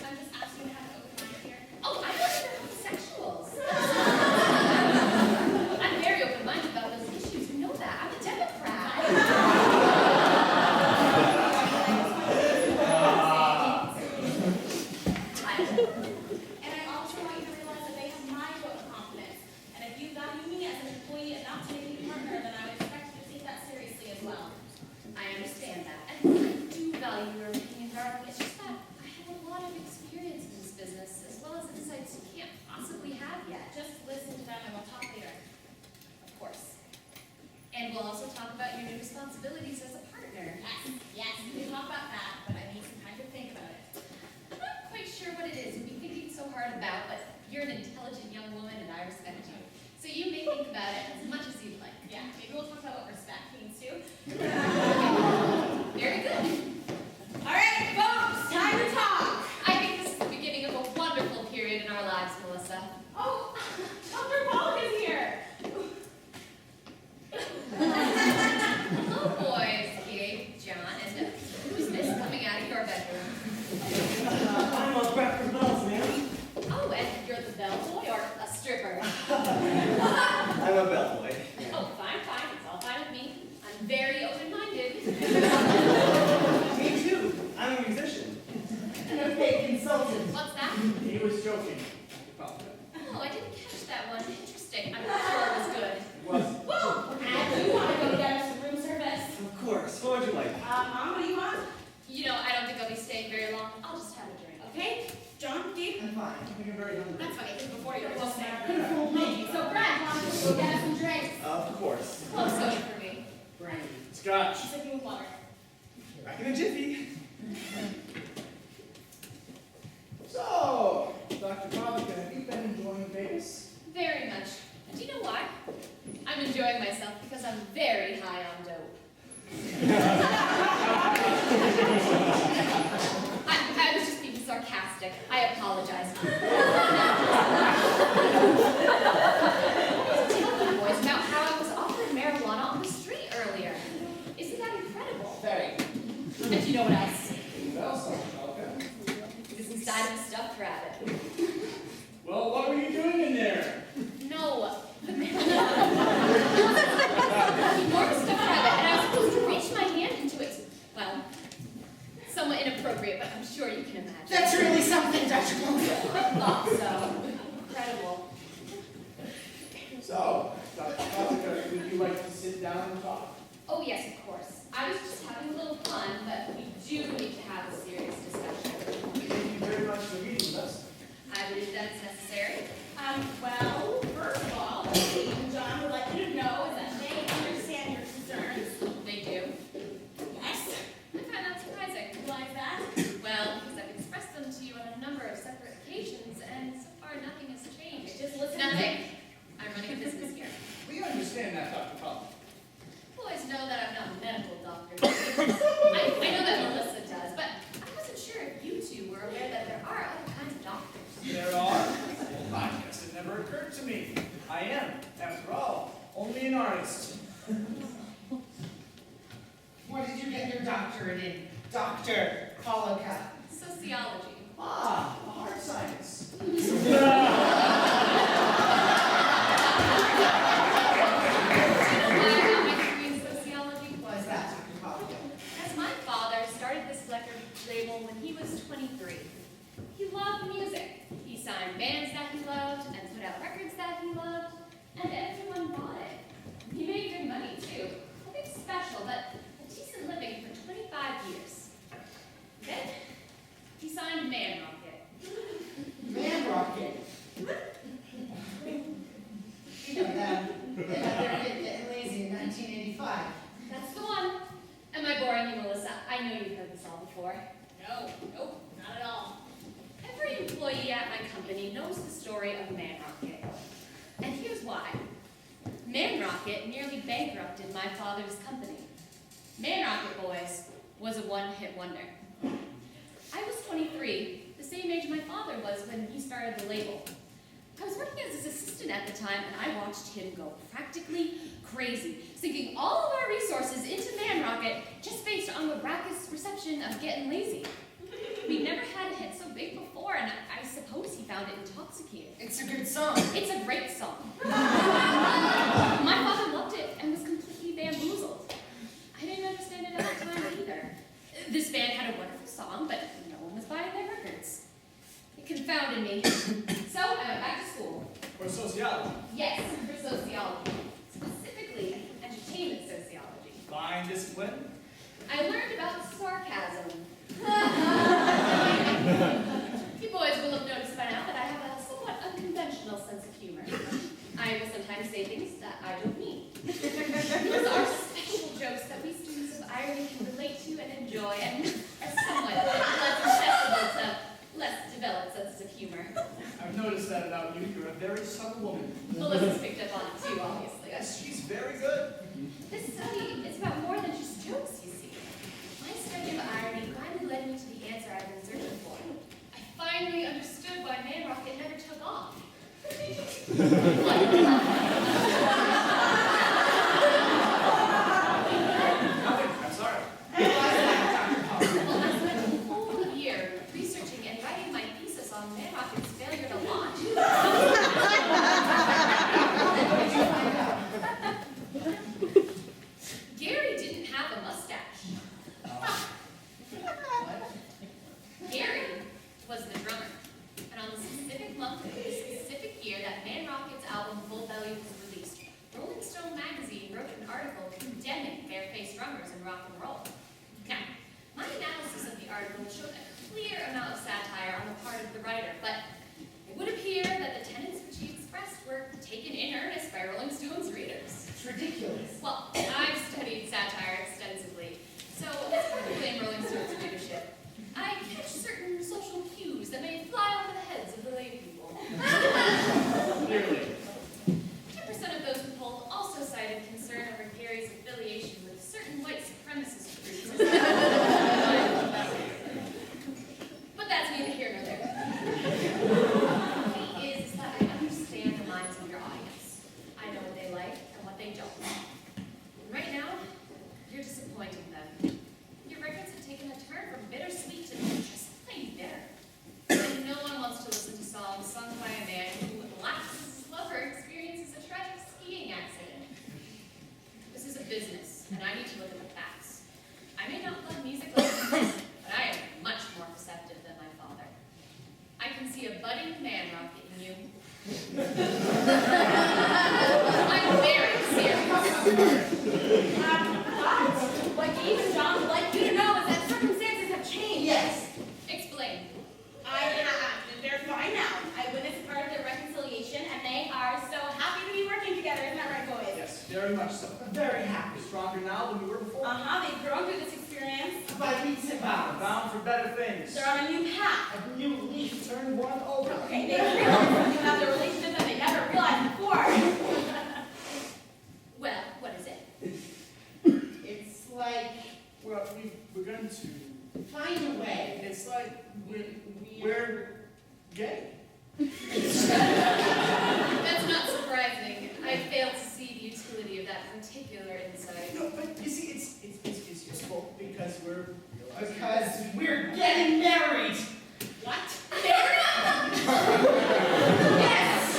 I'm just asking you to have an open mind here. Oh, I thought you were homosexuals. I'm very open-minded about those issues. You know that. I'm a Democrat. And I also want you to realize that they have my vote of confidence. And if you value me as an employee and not to make me a partner, then I would expect you to take that seriously as well. I understand that, and I do value your opinion, darling. It's just that I have a lot of experience in this business, as well as insights you can't possibly have yet. Just listen to them and we'll talk later. Of course. And we'll also talk about your new responsibilities as a partner. Yes, we can talk about that, but I need some time to think about it. I'm not quite sure what it is you'll be thinking so hard about, but you're an intelligent young woman, and I respect you. So you may think about it as much as you'd like. Yeah, maybe we'll talk about what respect means too. Very good. All right, folks, time to talk. I think this is the beginning of a wonderful period in our lives, Melissa. Oh, Dr. Pollock is here. Hello, boys, Gabe, John, and who's this coming out of your bedroom? I'm a Bradford Bells, man. Oh, and you're the bellboy or a stripper? I'm a bellboy. Oh, fine, it's all fine with me. I'm very open-minded. Me too. I'm a musician. And a fake consultant. What's that? He was joking. Oh, I didn't catch that one. Interesting. I'm not sure it was good. Was Whoa, and you want to go get us some room service? Of course. What would you like? Mom, what do you want? You know, I don't think I'll be staying very long. I'll just have a drink. Okay, John, Gabe? I'm fine. I think I'm very hungry. That's funny, because before you were Well, listening. now, could've fooled me. So, Brad, why don't you go get us some drinks? Of course. Club soda for me. Brandy. Scotch. She's looking with water. Back in a jiffy. So, Dr. Pollack, have you been enjoying Vegas? Very much. And do you know why? I'm enjoying myself because I'm very high on dope. I was just being sarcastic. I apologize. Tell you boys about how I was offered marijuana on the street earlier. Isn't that incredible? Very. And you know what else? Well, so, okay. It's inside of a stuffed rabbit. Well, what were you doing in there? No, the marijuana. More stuffed rabbit, and I was supposed to reach my hand into it. Well, somewhat inappropriate, but I'm sure you can imagine. That's really something, Dr. Cole. I thought so. Incredible. So, Dr. Pollack, would you like to sit down and talk? Oh yes, of course. I was just having a little fun, but we do need to have a serious discussion. Thank you very much for meeting us. I believe that is necessary. Well, first of all, what Steve and John would like you to know is that they understand your concerns. They do. Yes. I find that surprising. Why is that? Well, because I've expressed them to you on a number of separate occasions, and so far nothing has changed. Just listen. Nothing. I'm running a business here. We understand that, Dr. Pollack. Boys know that I'm not a medical doctor. I know that Melissa does, but I wasn't sure if you two were aware that there are other kinds of doctors. There are. I guess it never occurred to me. I am, after all, only an artist. What did you get your doctorate in, Dr. Pollock? Sociology. Ah, a hard science. Why I got my degree in sociology? Why is that, Dr. Pollock? As my father started this record label when he was 23. He loved music. He signed bands that he loved and put out records that he loved, and everyone bought it. He made good money too. Nothing special, but a decent living for 25 years. Then he signed Man Rocket. Man Rocket. You know them. They had their hit Getting Lazy in 1985. That's the one. Am I boring you, Melissa? I know you've heard this all before. Nope, not at all. Every employee at my company knows the story of Man Rocket. And here's why. Man Rocket nearly bankrupted my father's company. Man Rocket Boys was a one-hit wonder. I was 23, the same age my father was when he started the label. I was working as his assistant at the time, and I watched him go practically crazy, sinking all of our resources into Man Rocket just based on the raucous reception of Getting Lazy. We'd never had a hit so big before, and I suppose he found it intoxicating. It's a good song. It's a great song. My father loved it and was completely bamboozled. I didn't understand it at the time either. This band had a wonderful song, but no one was buying their records. It confounded me. So I went back to school. For sociology. Yes, for sociology. Specifically, entertainment sociology. Fine discipline. I learned about sarcasm. You boys will have noticed by now that I have a somewhat unconventional sense of humor. I will sometimes say things that I don't mean. Those are special jokes that we students of irony can relate to and enjoy, and are somewhat less accessible to less developed senses of humor. I've noticed that about you. You're a very subtle woman. Melissa's picked up on it too, obviously. Yes, she's very good. This study is about more than just jokes, you see. My study of irony finally led me to the answer I've been searching for. I finally understood why Man Rocket never took off. Nothing. I'm sorry. Well, I spent a whole year researching and writing my thesis on Man Rocket's failure to launch. Gary didn't have a mustache. Gary was the drummer. And on the specific month of the specific year that Man Rocket's album Full Belly was released, Rolling Stone magazine wrote an article condemning barefaced drummers in rock and roll. Now, my analysis of the article showed a clear amount of satire on the part of the writer, but it would appear that the tenets which he expressed were taken in earnest by Rolling Stone's readers. It's ridiculous. Well, I've studied satire extensively, so it's hard to blame Rolling Stone's readership. I catch certain social cues that may fly over the heads of the lay people. Clearly. 10% of those who polled also cited concern over Gary's affiliation with certain white supremacist groups. But that's neither here nor there. The key is that I understand the minds of your audience. I know what they like and what they don't. And right now, you're disappointing them. Your records have taken a turn from bittersweet to just plain bitter. And no one wants to listen to songs sung by a man who laughs as his lover experiences a tragic skiing accident. This is a business, and I need to look at the facts. I may not love music like this, but I am much more perceptive than my father. I can see a budding Man Rocket in you. I'm very serious. What Gabe John would like you to know is that circumstances have changed. Yes. Explain. I have. They're fine now. I witnessed part of their reconciliation, and they are so happy to be working together. Isn't that right, boys? Yes, very much so. Very happy. You're stronger now than you were before. They've grown through this experience. By leaps and bounds. Bound for better things. They're on a new path. A new leaf turned one over. Okay, they realize something about their relationship that they never realized before. Well, what is it? It's like Well, we've begun to. find a way. It's like we're gay. That's not surprising. I fail to see the utility of that particular insight. No, but you see, it's useful because we're. Because we're getting married. What? Yes!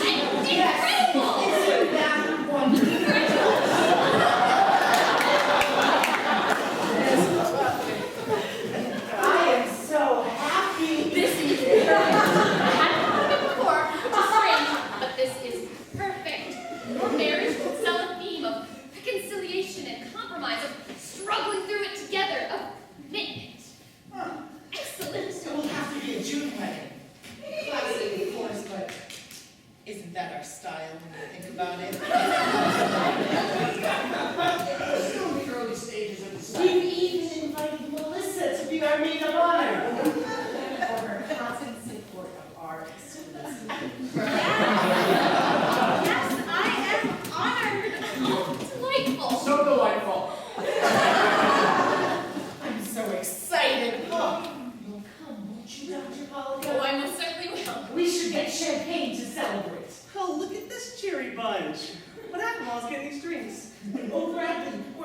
Incredible! Isn't that wonderful? I am so happy. This is... I hadn't heard of it before, which is strange,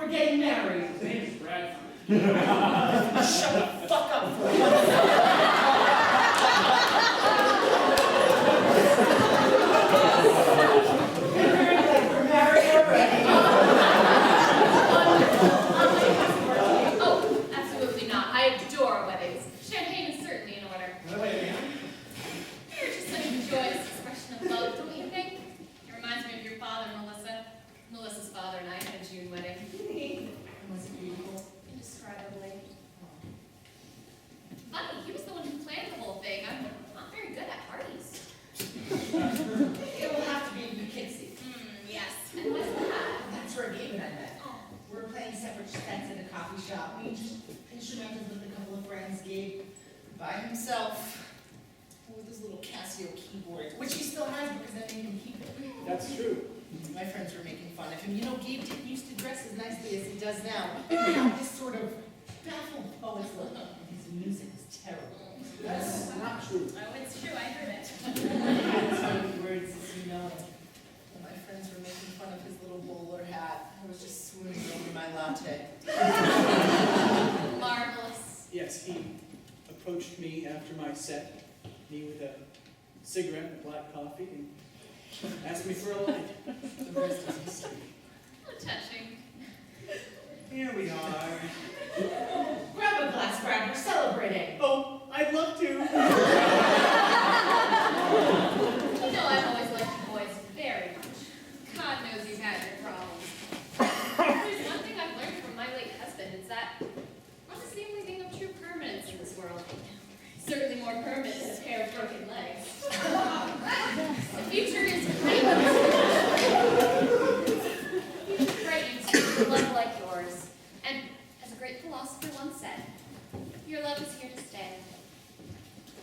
we're getting married. His name is Brad. Shut the fuck up for once. We're married already. Oh, absolutely not. I adore weddings. Champagne is certainly in order. You're just such a joyous expression of love, don't you think? It reminds me of your father, Melissa. Melissa's father and I had a June wedding. Was it beautiful? Indescribably. Funny, he was the one who planned the whole thing. I'm not very good at parties. It will have to be in Poughkeepsie. Yes. And what's that? That's where Gabe and I met. Oh, We're playing separate sets in a coffee shop. We just instrumentals with a couple of friends. Gabe by himself with his little Casio keyboard, which he still has because I made him keep it. That's true. My friends were making fun of him. You know, Gabe didn't used to dress as nicely as he does now. He had this sort of baffled poet's look. His music was terrible. That's not true. Oh, it's true. I heard it. Many words as you know. When my friends were making fun of his little bowler hat, I was just swooning over my latte. marvelous. Yes, he approached me after my set, me with a cigarette and a black coffee, and asked me for a light. The rest is history. How touching. Here we are. Grab a glass, Brad. We're celebrating. Oh, I'd love to. You know I've always liked you boys very much. God knows you've had your problems. There's one thing I've learned from my late husband, it's that love is the only thing of true permanence in this world. Certainly more permanent than a pair of broken legs. The future is bright. The future is bright with a love like yours. And as a great philosopher once said, your love is here to stay.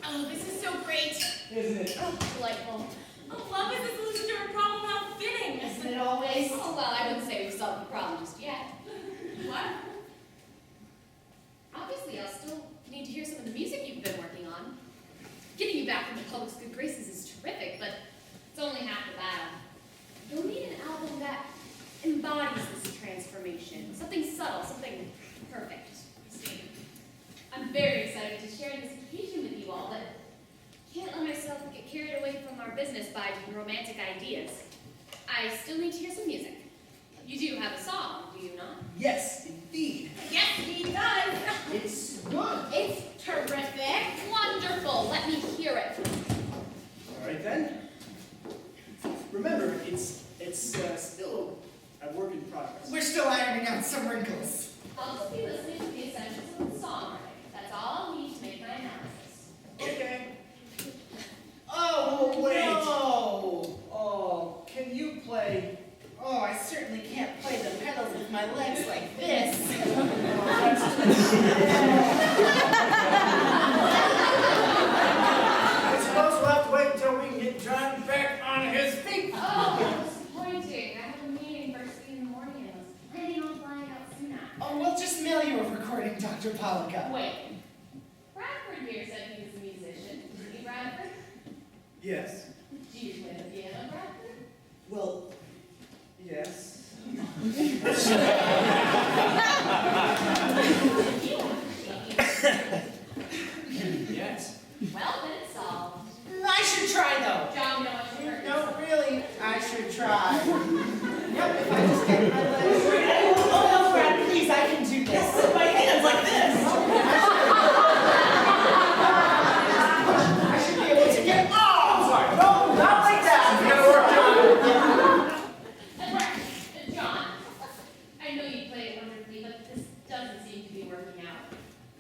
Oh, this is so great. Isn't it? Oh, delightful. Oh, love is the solution to our problem. How fitting. Isn't it always? Oh, well, I wouldn't say we've solved the problem just yet. What? Obviously, I'll still need to hear some of the music you've been working on. Getting you back into the public's good graces is terrific, but it's only half the battle. You'll need an album that embodies this transformation. Something subtle, something perfect. See, I'm very excited to share this occasion with you all, but can't let myself get carried away from our business by romantic ideas. I still need to hear some music. You do have a song, do you not? Yes, indeed. Yes, he does. It's good. It's terrific. Wonderful. Let me hear it. All right then. Remember, it's still a work in progress. We're still ironing out some wrinkles. I'll just be listening to the essentials of the songwriting. That's all I'll need to make my analysis. Okay. Oh, wait. No. Oh, can you play? Oh, I certainly can't play the pedals with my legs like this. I suppose we'll have to wait until we can get John back on his feet. Oh, disappointing. I have a meeting first thing in the morning and I was planning on flying out soon after. Oh, we'll just mail you a recording, Dr. Pollica. Wait. Bradford here said he was a musician. Did he, Bradford? Yes. Do you play the piano, Bradford? Well, yes. Yes. Well, then it's solved. I should try, though. John, you know what you heard. No, really, I should try. Yep, if I just get my legs. Oh, no, Brad, please, I can do this. With my hands like this. I should be able to get. Oh, I'm sorry. No, not like that. You gotta work, John. John, I know you play it wonderfully, but this doesn't seem to be working out.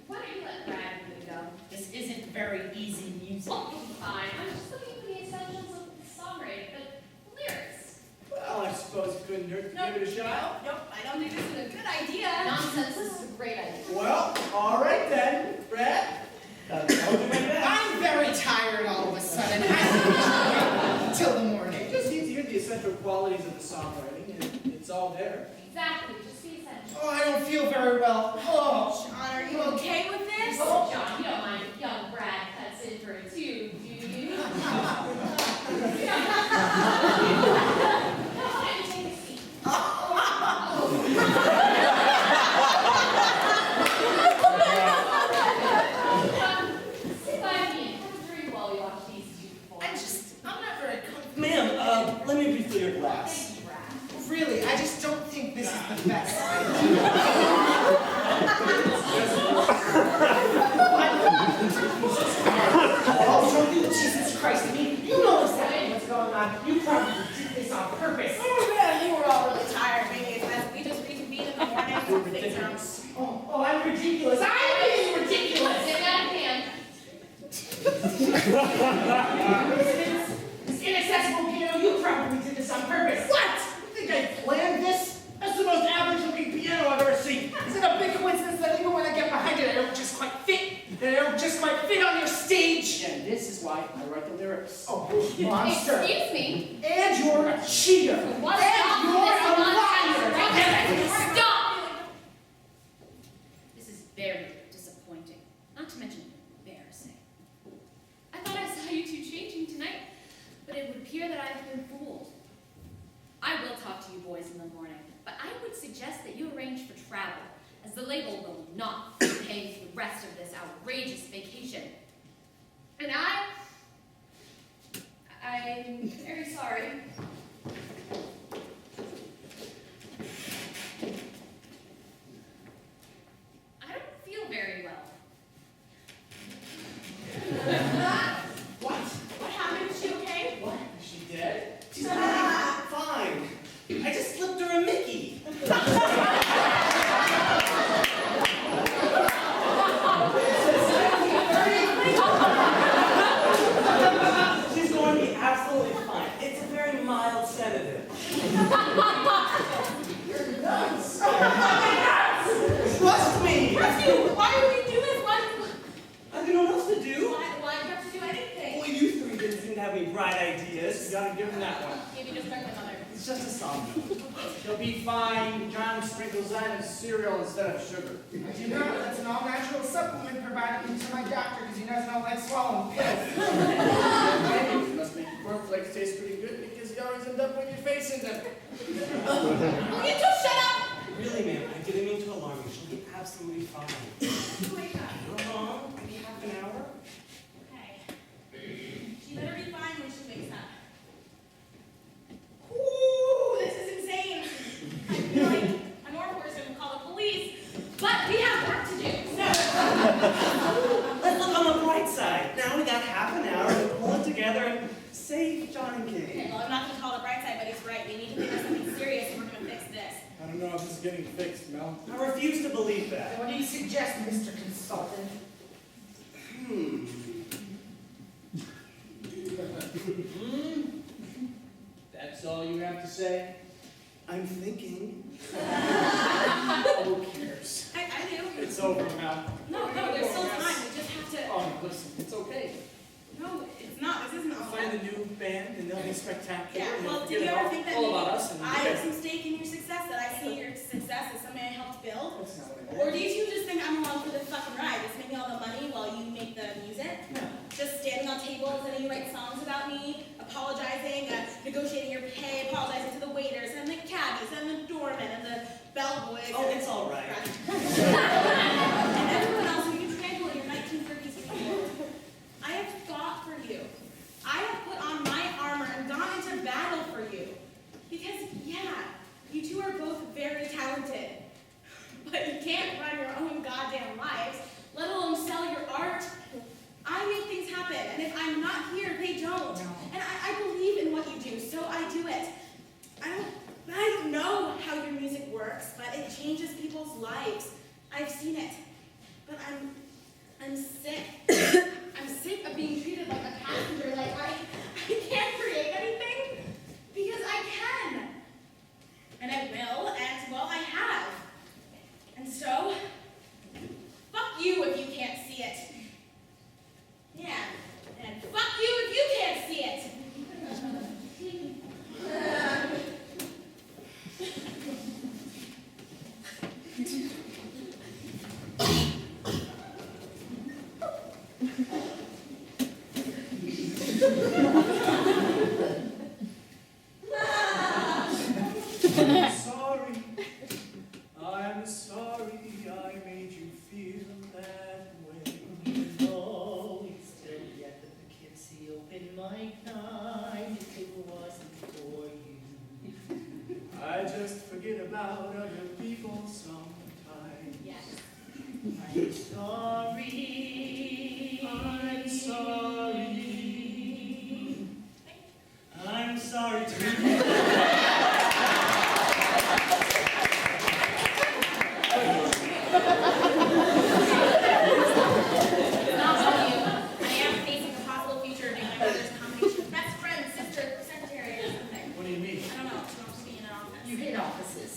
Why don't you let Brad give it a go? This isn't very easy music. Oh, fine. I'm just looking for the essentials of the songwriting, but the lyrics. Well, I suppose it couldn't hurt to Nope. give it a shot. Nope, I don't think this is a good idea. Nonsense, this is a great idea. Well, all right then, Brad. I'll do my best. I'm very tired all of a sudden. I think we should wait until the You morning. just need to hear the essential qualities of the songwriting, and it's all there. Exactly, just the essentials. Oh, I don't feel very well. Oh, John, are you okay with this? Oh, John, you don't mind if young Brad cuts in for a tune, do you? Come on, take a seat. Oh. Oh, Jesus Christ, I mean, you know exactly what's going on. You probably did this on purpose. Oh, man, you were all really tired. Maybe it's best we just reconvene in the morning and things are... Oh, I'm ridiculous. I'm being ridiculous. Get out of hand. This inaccessible piano, you probably did this on purpose. What? You think I planned this? That's the most average-looking piano I've ever seen. Is it a big coincidence that even when I get behind it, I don't just quite fit? That I don't just quite fit on your stage? And this is why I write the lyrics. Oh, you monster. Excuse me. And you're a cheater. What? And you're a liar. Stop! This is very disappointing. Not to mention embarrassing. I thought I saw you two changing tonight, but it would appear that I've been fooled. I will talk to you boys in the morning, but I would suggest that you arrange for travel, as the label will not be paying for the rest of this outrageous vacation. And I'm very sorry. I don't feel very well. What? What happened? Is she okay? What? Is she dead? She's fine. I just slipped her a Mickey. She's going to be absolutely fine. It's a very mild sedative. You're nuts. Trust me. Why would you do this? I have no else to do. Why do you have to do anything? Well, you three didn't seem to have any bright ideas. You gotta give him that one. Maybe just start with another. It's just a song. He'll be fine. John sprinkles that in cereal instead of sugar. As you know, that's an all-natural supplement provided to my doctor because he does not like swallowing pills. Maybe must make cornflakes taste pretty good because you always end up with your face in them. Will you two shut up? Really, ma'am, I didn't mean to alarm you. She'll be absolutely fine. Wake up. Uh-huh. Maybe half an hour. Okay. She better be fine when she wakes up. Ooh, this is insane. I feel like a normal person would call the police, but we have work to do. So, Let's look on the bright side. Now we got half an hour to pull it together and save John and okay, Kate. well, I'm not going to call it the bright side, but he's right. We need to think of something serious and we're going to fix this. I don't know if this is getting fixed, Mel. I refuse to believe that. What do you suggest, Mr. Consultant? That's all you have to say? I'm thinking. Who cares? I do. It's over, Mel. No, there's still time. We just have to. Oh, listen, it's okay. No, it's not. This isn't I'll all. find a new band and they'll be spectacular. Yeah, and well, they'll did you forget ever think that all maybe about us and I have some stake in your success, that I see your success as something I helped build? That's not what I Or meant. do you two just think I'm along for the fucking ride, just making all the money while you make the music? No. Just standing on tables and you write songs about me, apologizing, negotiating your pay, apologizing to the waiters and the cabbies and the doormen and the bellboys. Oh, and it's all right. and everyone else who you trample in your 1930s world. I have fought for you. I have put on my armor and gone into battle for you. Because, yeah, you two are both very talented. But you can't run your own goddamn lives, let alone sell your art. I make things happen, and if I'm not here, they don't. And I believe in what you do, so I do it. I don't know how your music works, but it changes people's lives. I've seen it. But I'm sick. I'm sick of being treated like a passenger, like I can't create anything because I can. And I will, and well, I have. And so, fuck you if you can't see it. Yeah, and fuck you if you can't see it. I'm sorry. I'm sorry I made you feel that way. You always tell me that the kids see open my kind if it wasn't for you. I just forget about other people I'm sorry to Not all you. I am facing a possible future being my brother's combination of best friend, sister, secretary, or something. What do you mean? I don't know. She wants to be in an office. You hate offices.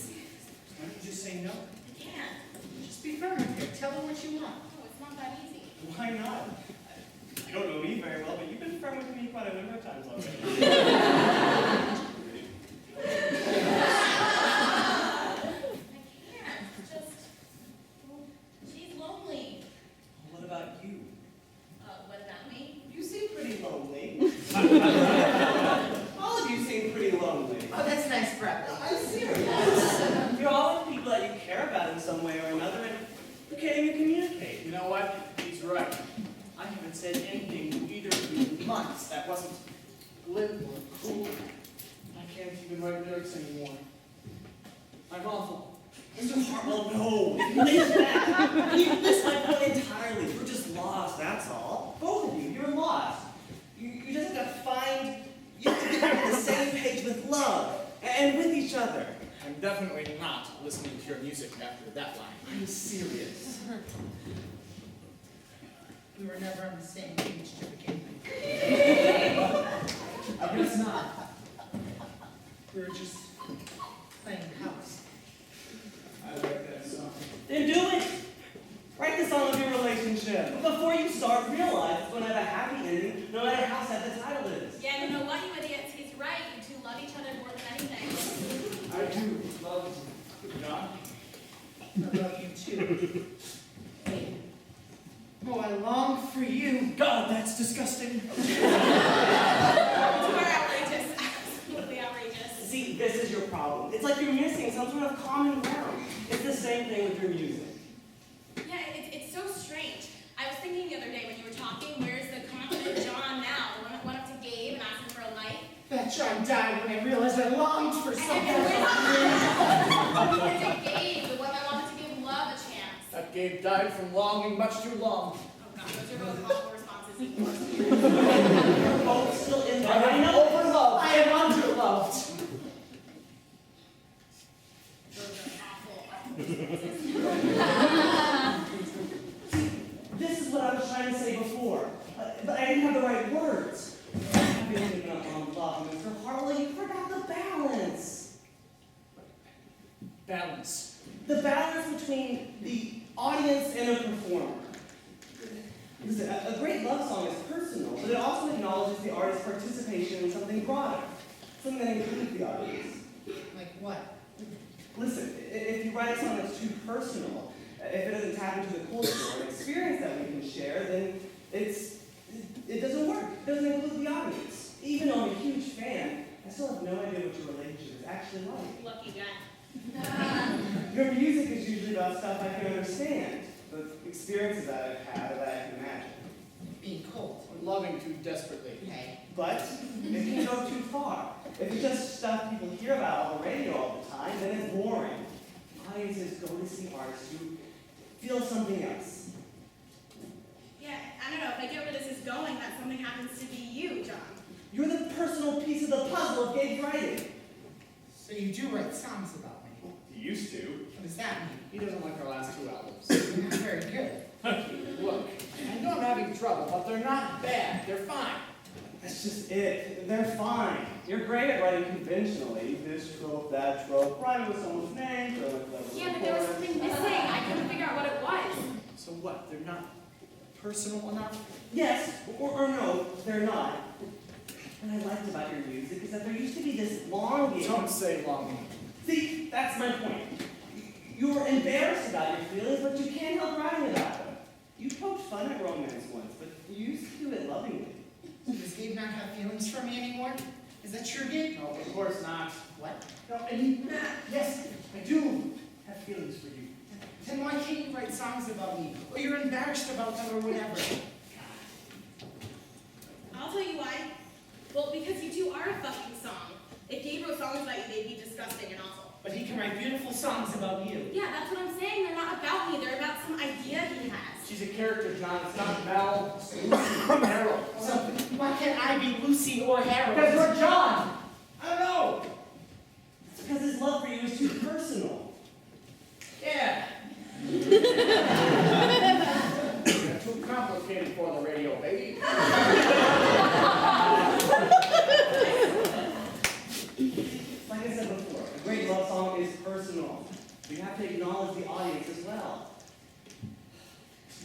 Why don't you just say no? I can't. Just be firm with her. Tell her what you want. No, it's not that easy. Why not? You don't know me very well, but you've been firm with me quite a number of times already. I can't. Just, well, she's lonely. What about you? What about me? You seem pretty lonely. All of you seem pretty lonely. Oh, that's nice, Bradley. I'm serious. You're all the people that you care about in some way or another, and you can't even communicate. You know what? He's right. I haven't said anything to either of you in months that wasn't glib or cool. I can't even write lyrics anymore. I'm awful. Mr. Hartwell, no. Leave that. You missed my point entirely. We're just lost, that's all. Both of you, you're lost. You just have to find, you have to get on the same page with love and with each other. I'm definitely not listening to your music after that line. I'm serious. We were never on the same page to begin with. I guess not. We were just playing house. I like that song. Then do it. Write the song of your relationship. But before you start, realize it's going to have a happy ending, no matter how sad the title is. Yeah, you know what, you idiots? He's right. You two love each other more than anything. I do love you, John. I love you too. Oh, I long for you. God, that's disgusting. You are outrageous. Absolutely outrageous. See, this is your problem. It's like you're missing some sort of common ground. It's the same thing with your music. Yeah, it's so strange. I was thinking the other day when you were talking, where's the confident John now? The one that went up to Gabe and asked him for a light? That John died when I realized I longed for And something. where's Gabe, the one that wanted to give love a chance? That Gabe died from longing much too long. Oh God, those are both awful responses. You're both still in there. I know. Overloved. I am underloved. Those are awful, awful This is what I was trying to say before, but I didn't have the right words. I've been thinking up on love, Mr. Hartley. You forgot the balance. Balance. The balance between the audience and a performer. Listen, a great love song is personal, but it also acknowledges the artist's participation in something broader, something that includes the audience. Like what? Listen, if you write a song that's too personal, if it doesn't tap into the culture or experience that we can share, then it doesn't work. It doesn't include the audience. Even though I'm a huge fan, I still have no idea what your relationship is actually like. Lucky guy. Your music is usually about stuff I can understand, the experiences that I've had or that I can imagine. Being cold. Or loving too desperately. Hey. But it can go too far. If it's just stuff people hear about on the radio all the time, then it's boring. Audiences go to see artists who feel something else. Yeah, I don't know. If I get where this is going, that something happens to be you, John. You're the personal piece of the puzzle of Gabe's writing. So you do write songs about me. You used to. What does that mean? He doesn't like our last two albums. You're not very good. Look, I know I'm having trouble, but they're not bad. They're fine. That's just it. They're fine. You're great at writing conventionally. This trope, that trope, rhyme with someone's name, throw in a clever Yeah, but there was chorus. something missing. I couldn't figure out what it was. So what? They're not personal enough? Yes, or no, they're not. What I liked about your music is that there used to be this longing. Don't say longing. See, that's my point. You're embarrassed about your feelings, but you can't help writing about them. You poked fun at romance once, but you used to do it lovingly. So does Gabe not have feelings for me anymore? Is that true, Gabe? No, of course not. What? No, and yes, I do have feelings for you. Then why can't you write songs about me? Or you're embarrassed about them or whatever? I'll tell you why. Well, because you two are a fucking song. If Gabe wrote songs about you, they'd be disgusting and awful. But he can write beautiful songs about you. Yeah, that's what I'm saying. They're not about me. They're about some idea he has. She's a character, John. It's not Mel, Lucy, Harold, something. Why can't I be Lucy or Harold? Because you're John! I don't know. It's because his love for you is too personal. Yeah. You're too complicated for the radio, baby. Like I said before, a great love song is personal. You have to acknowledge the audience as well.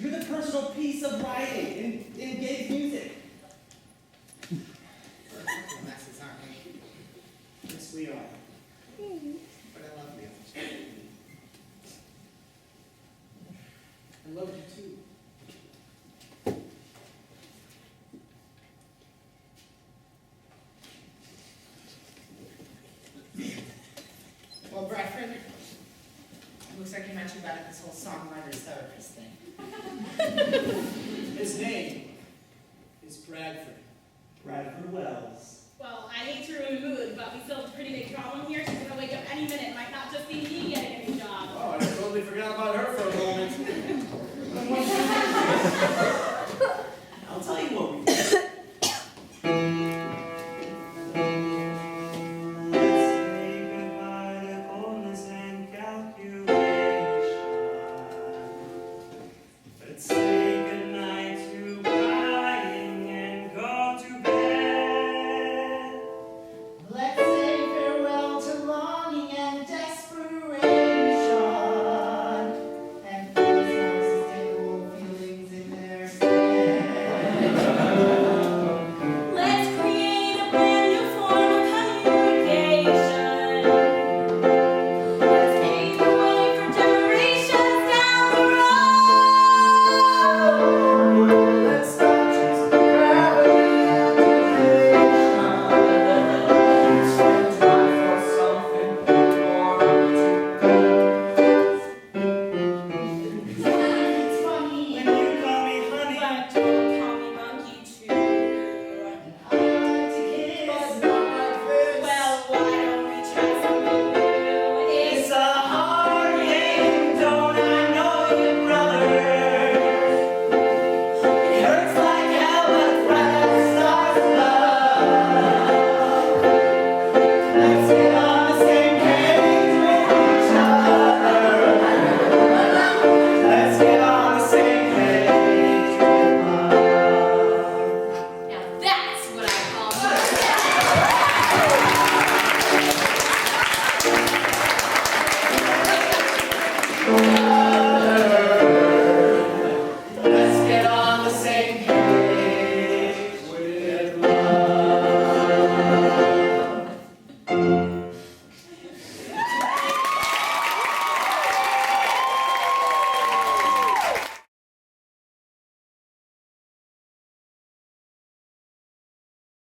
You're the personal piece of writing in Gabe's music. Messes, aren't we? Yes, we are. But I love you. I love you too. Well, Bradford, it looks like you mentioned about this whole songwriter's therapist thing. His name is Bradford. Bradford Wells. Well, I hate to ruin the mood, but we still have a pretty big problem here. She's gonna wake up any minute. Might not just be me getting a new job. Oh, I totally forgot about her for a moment.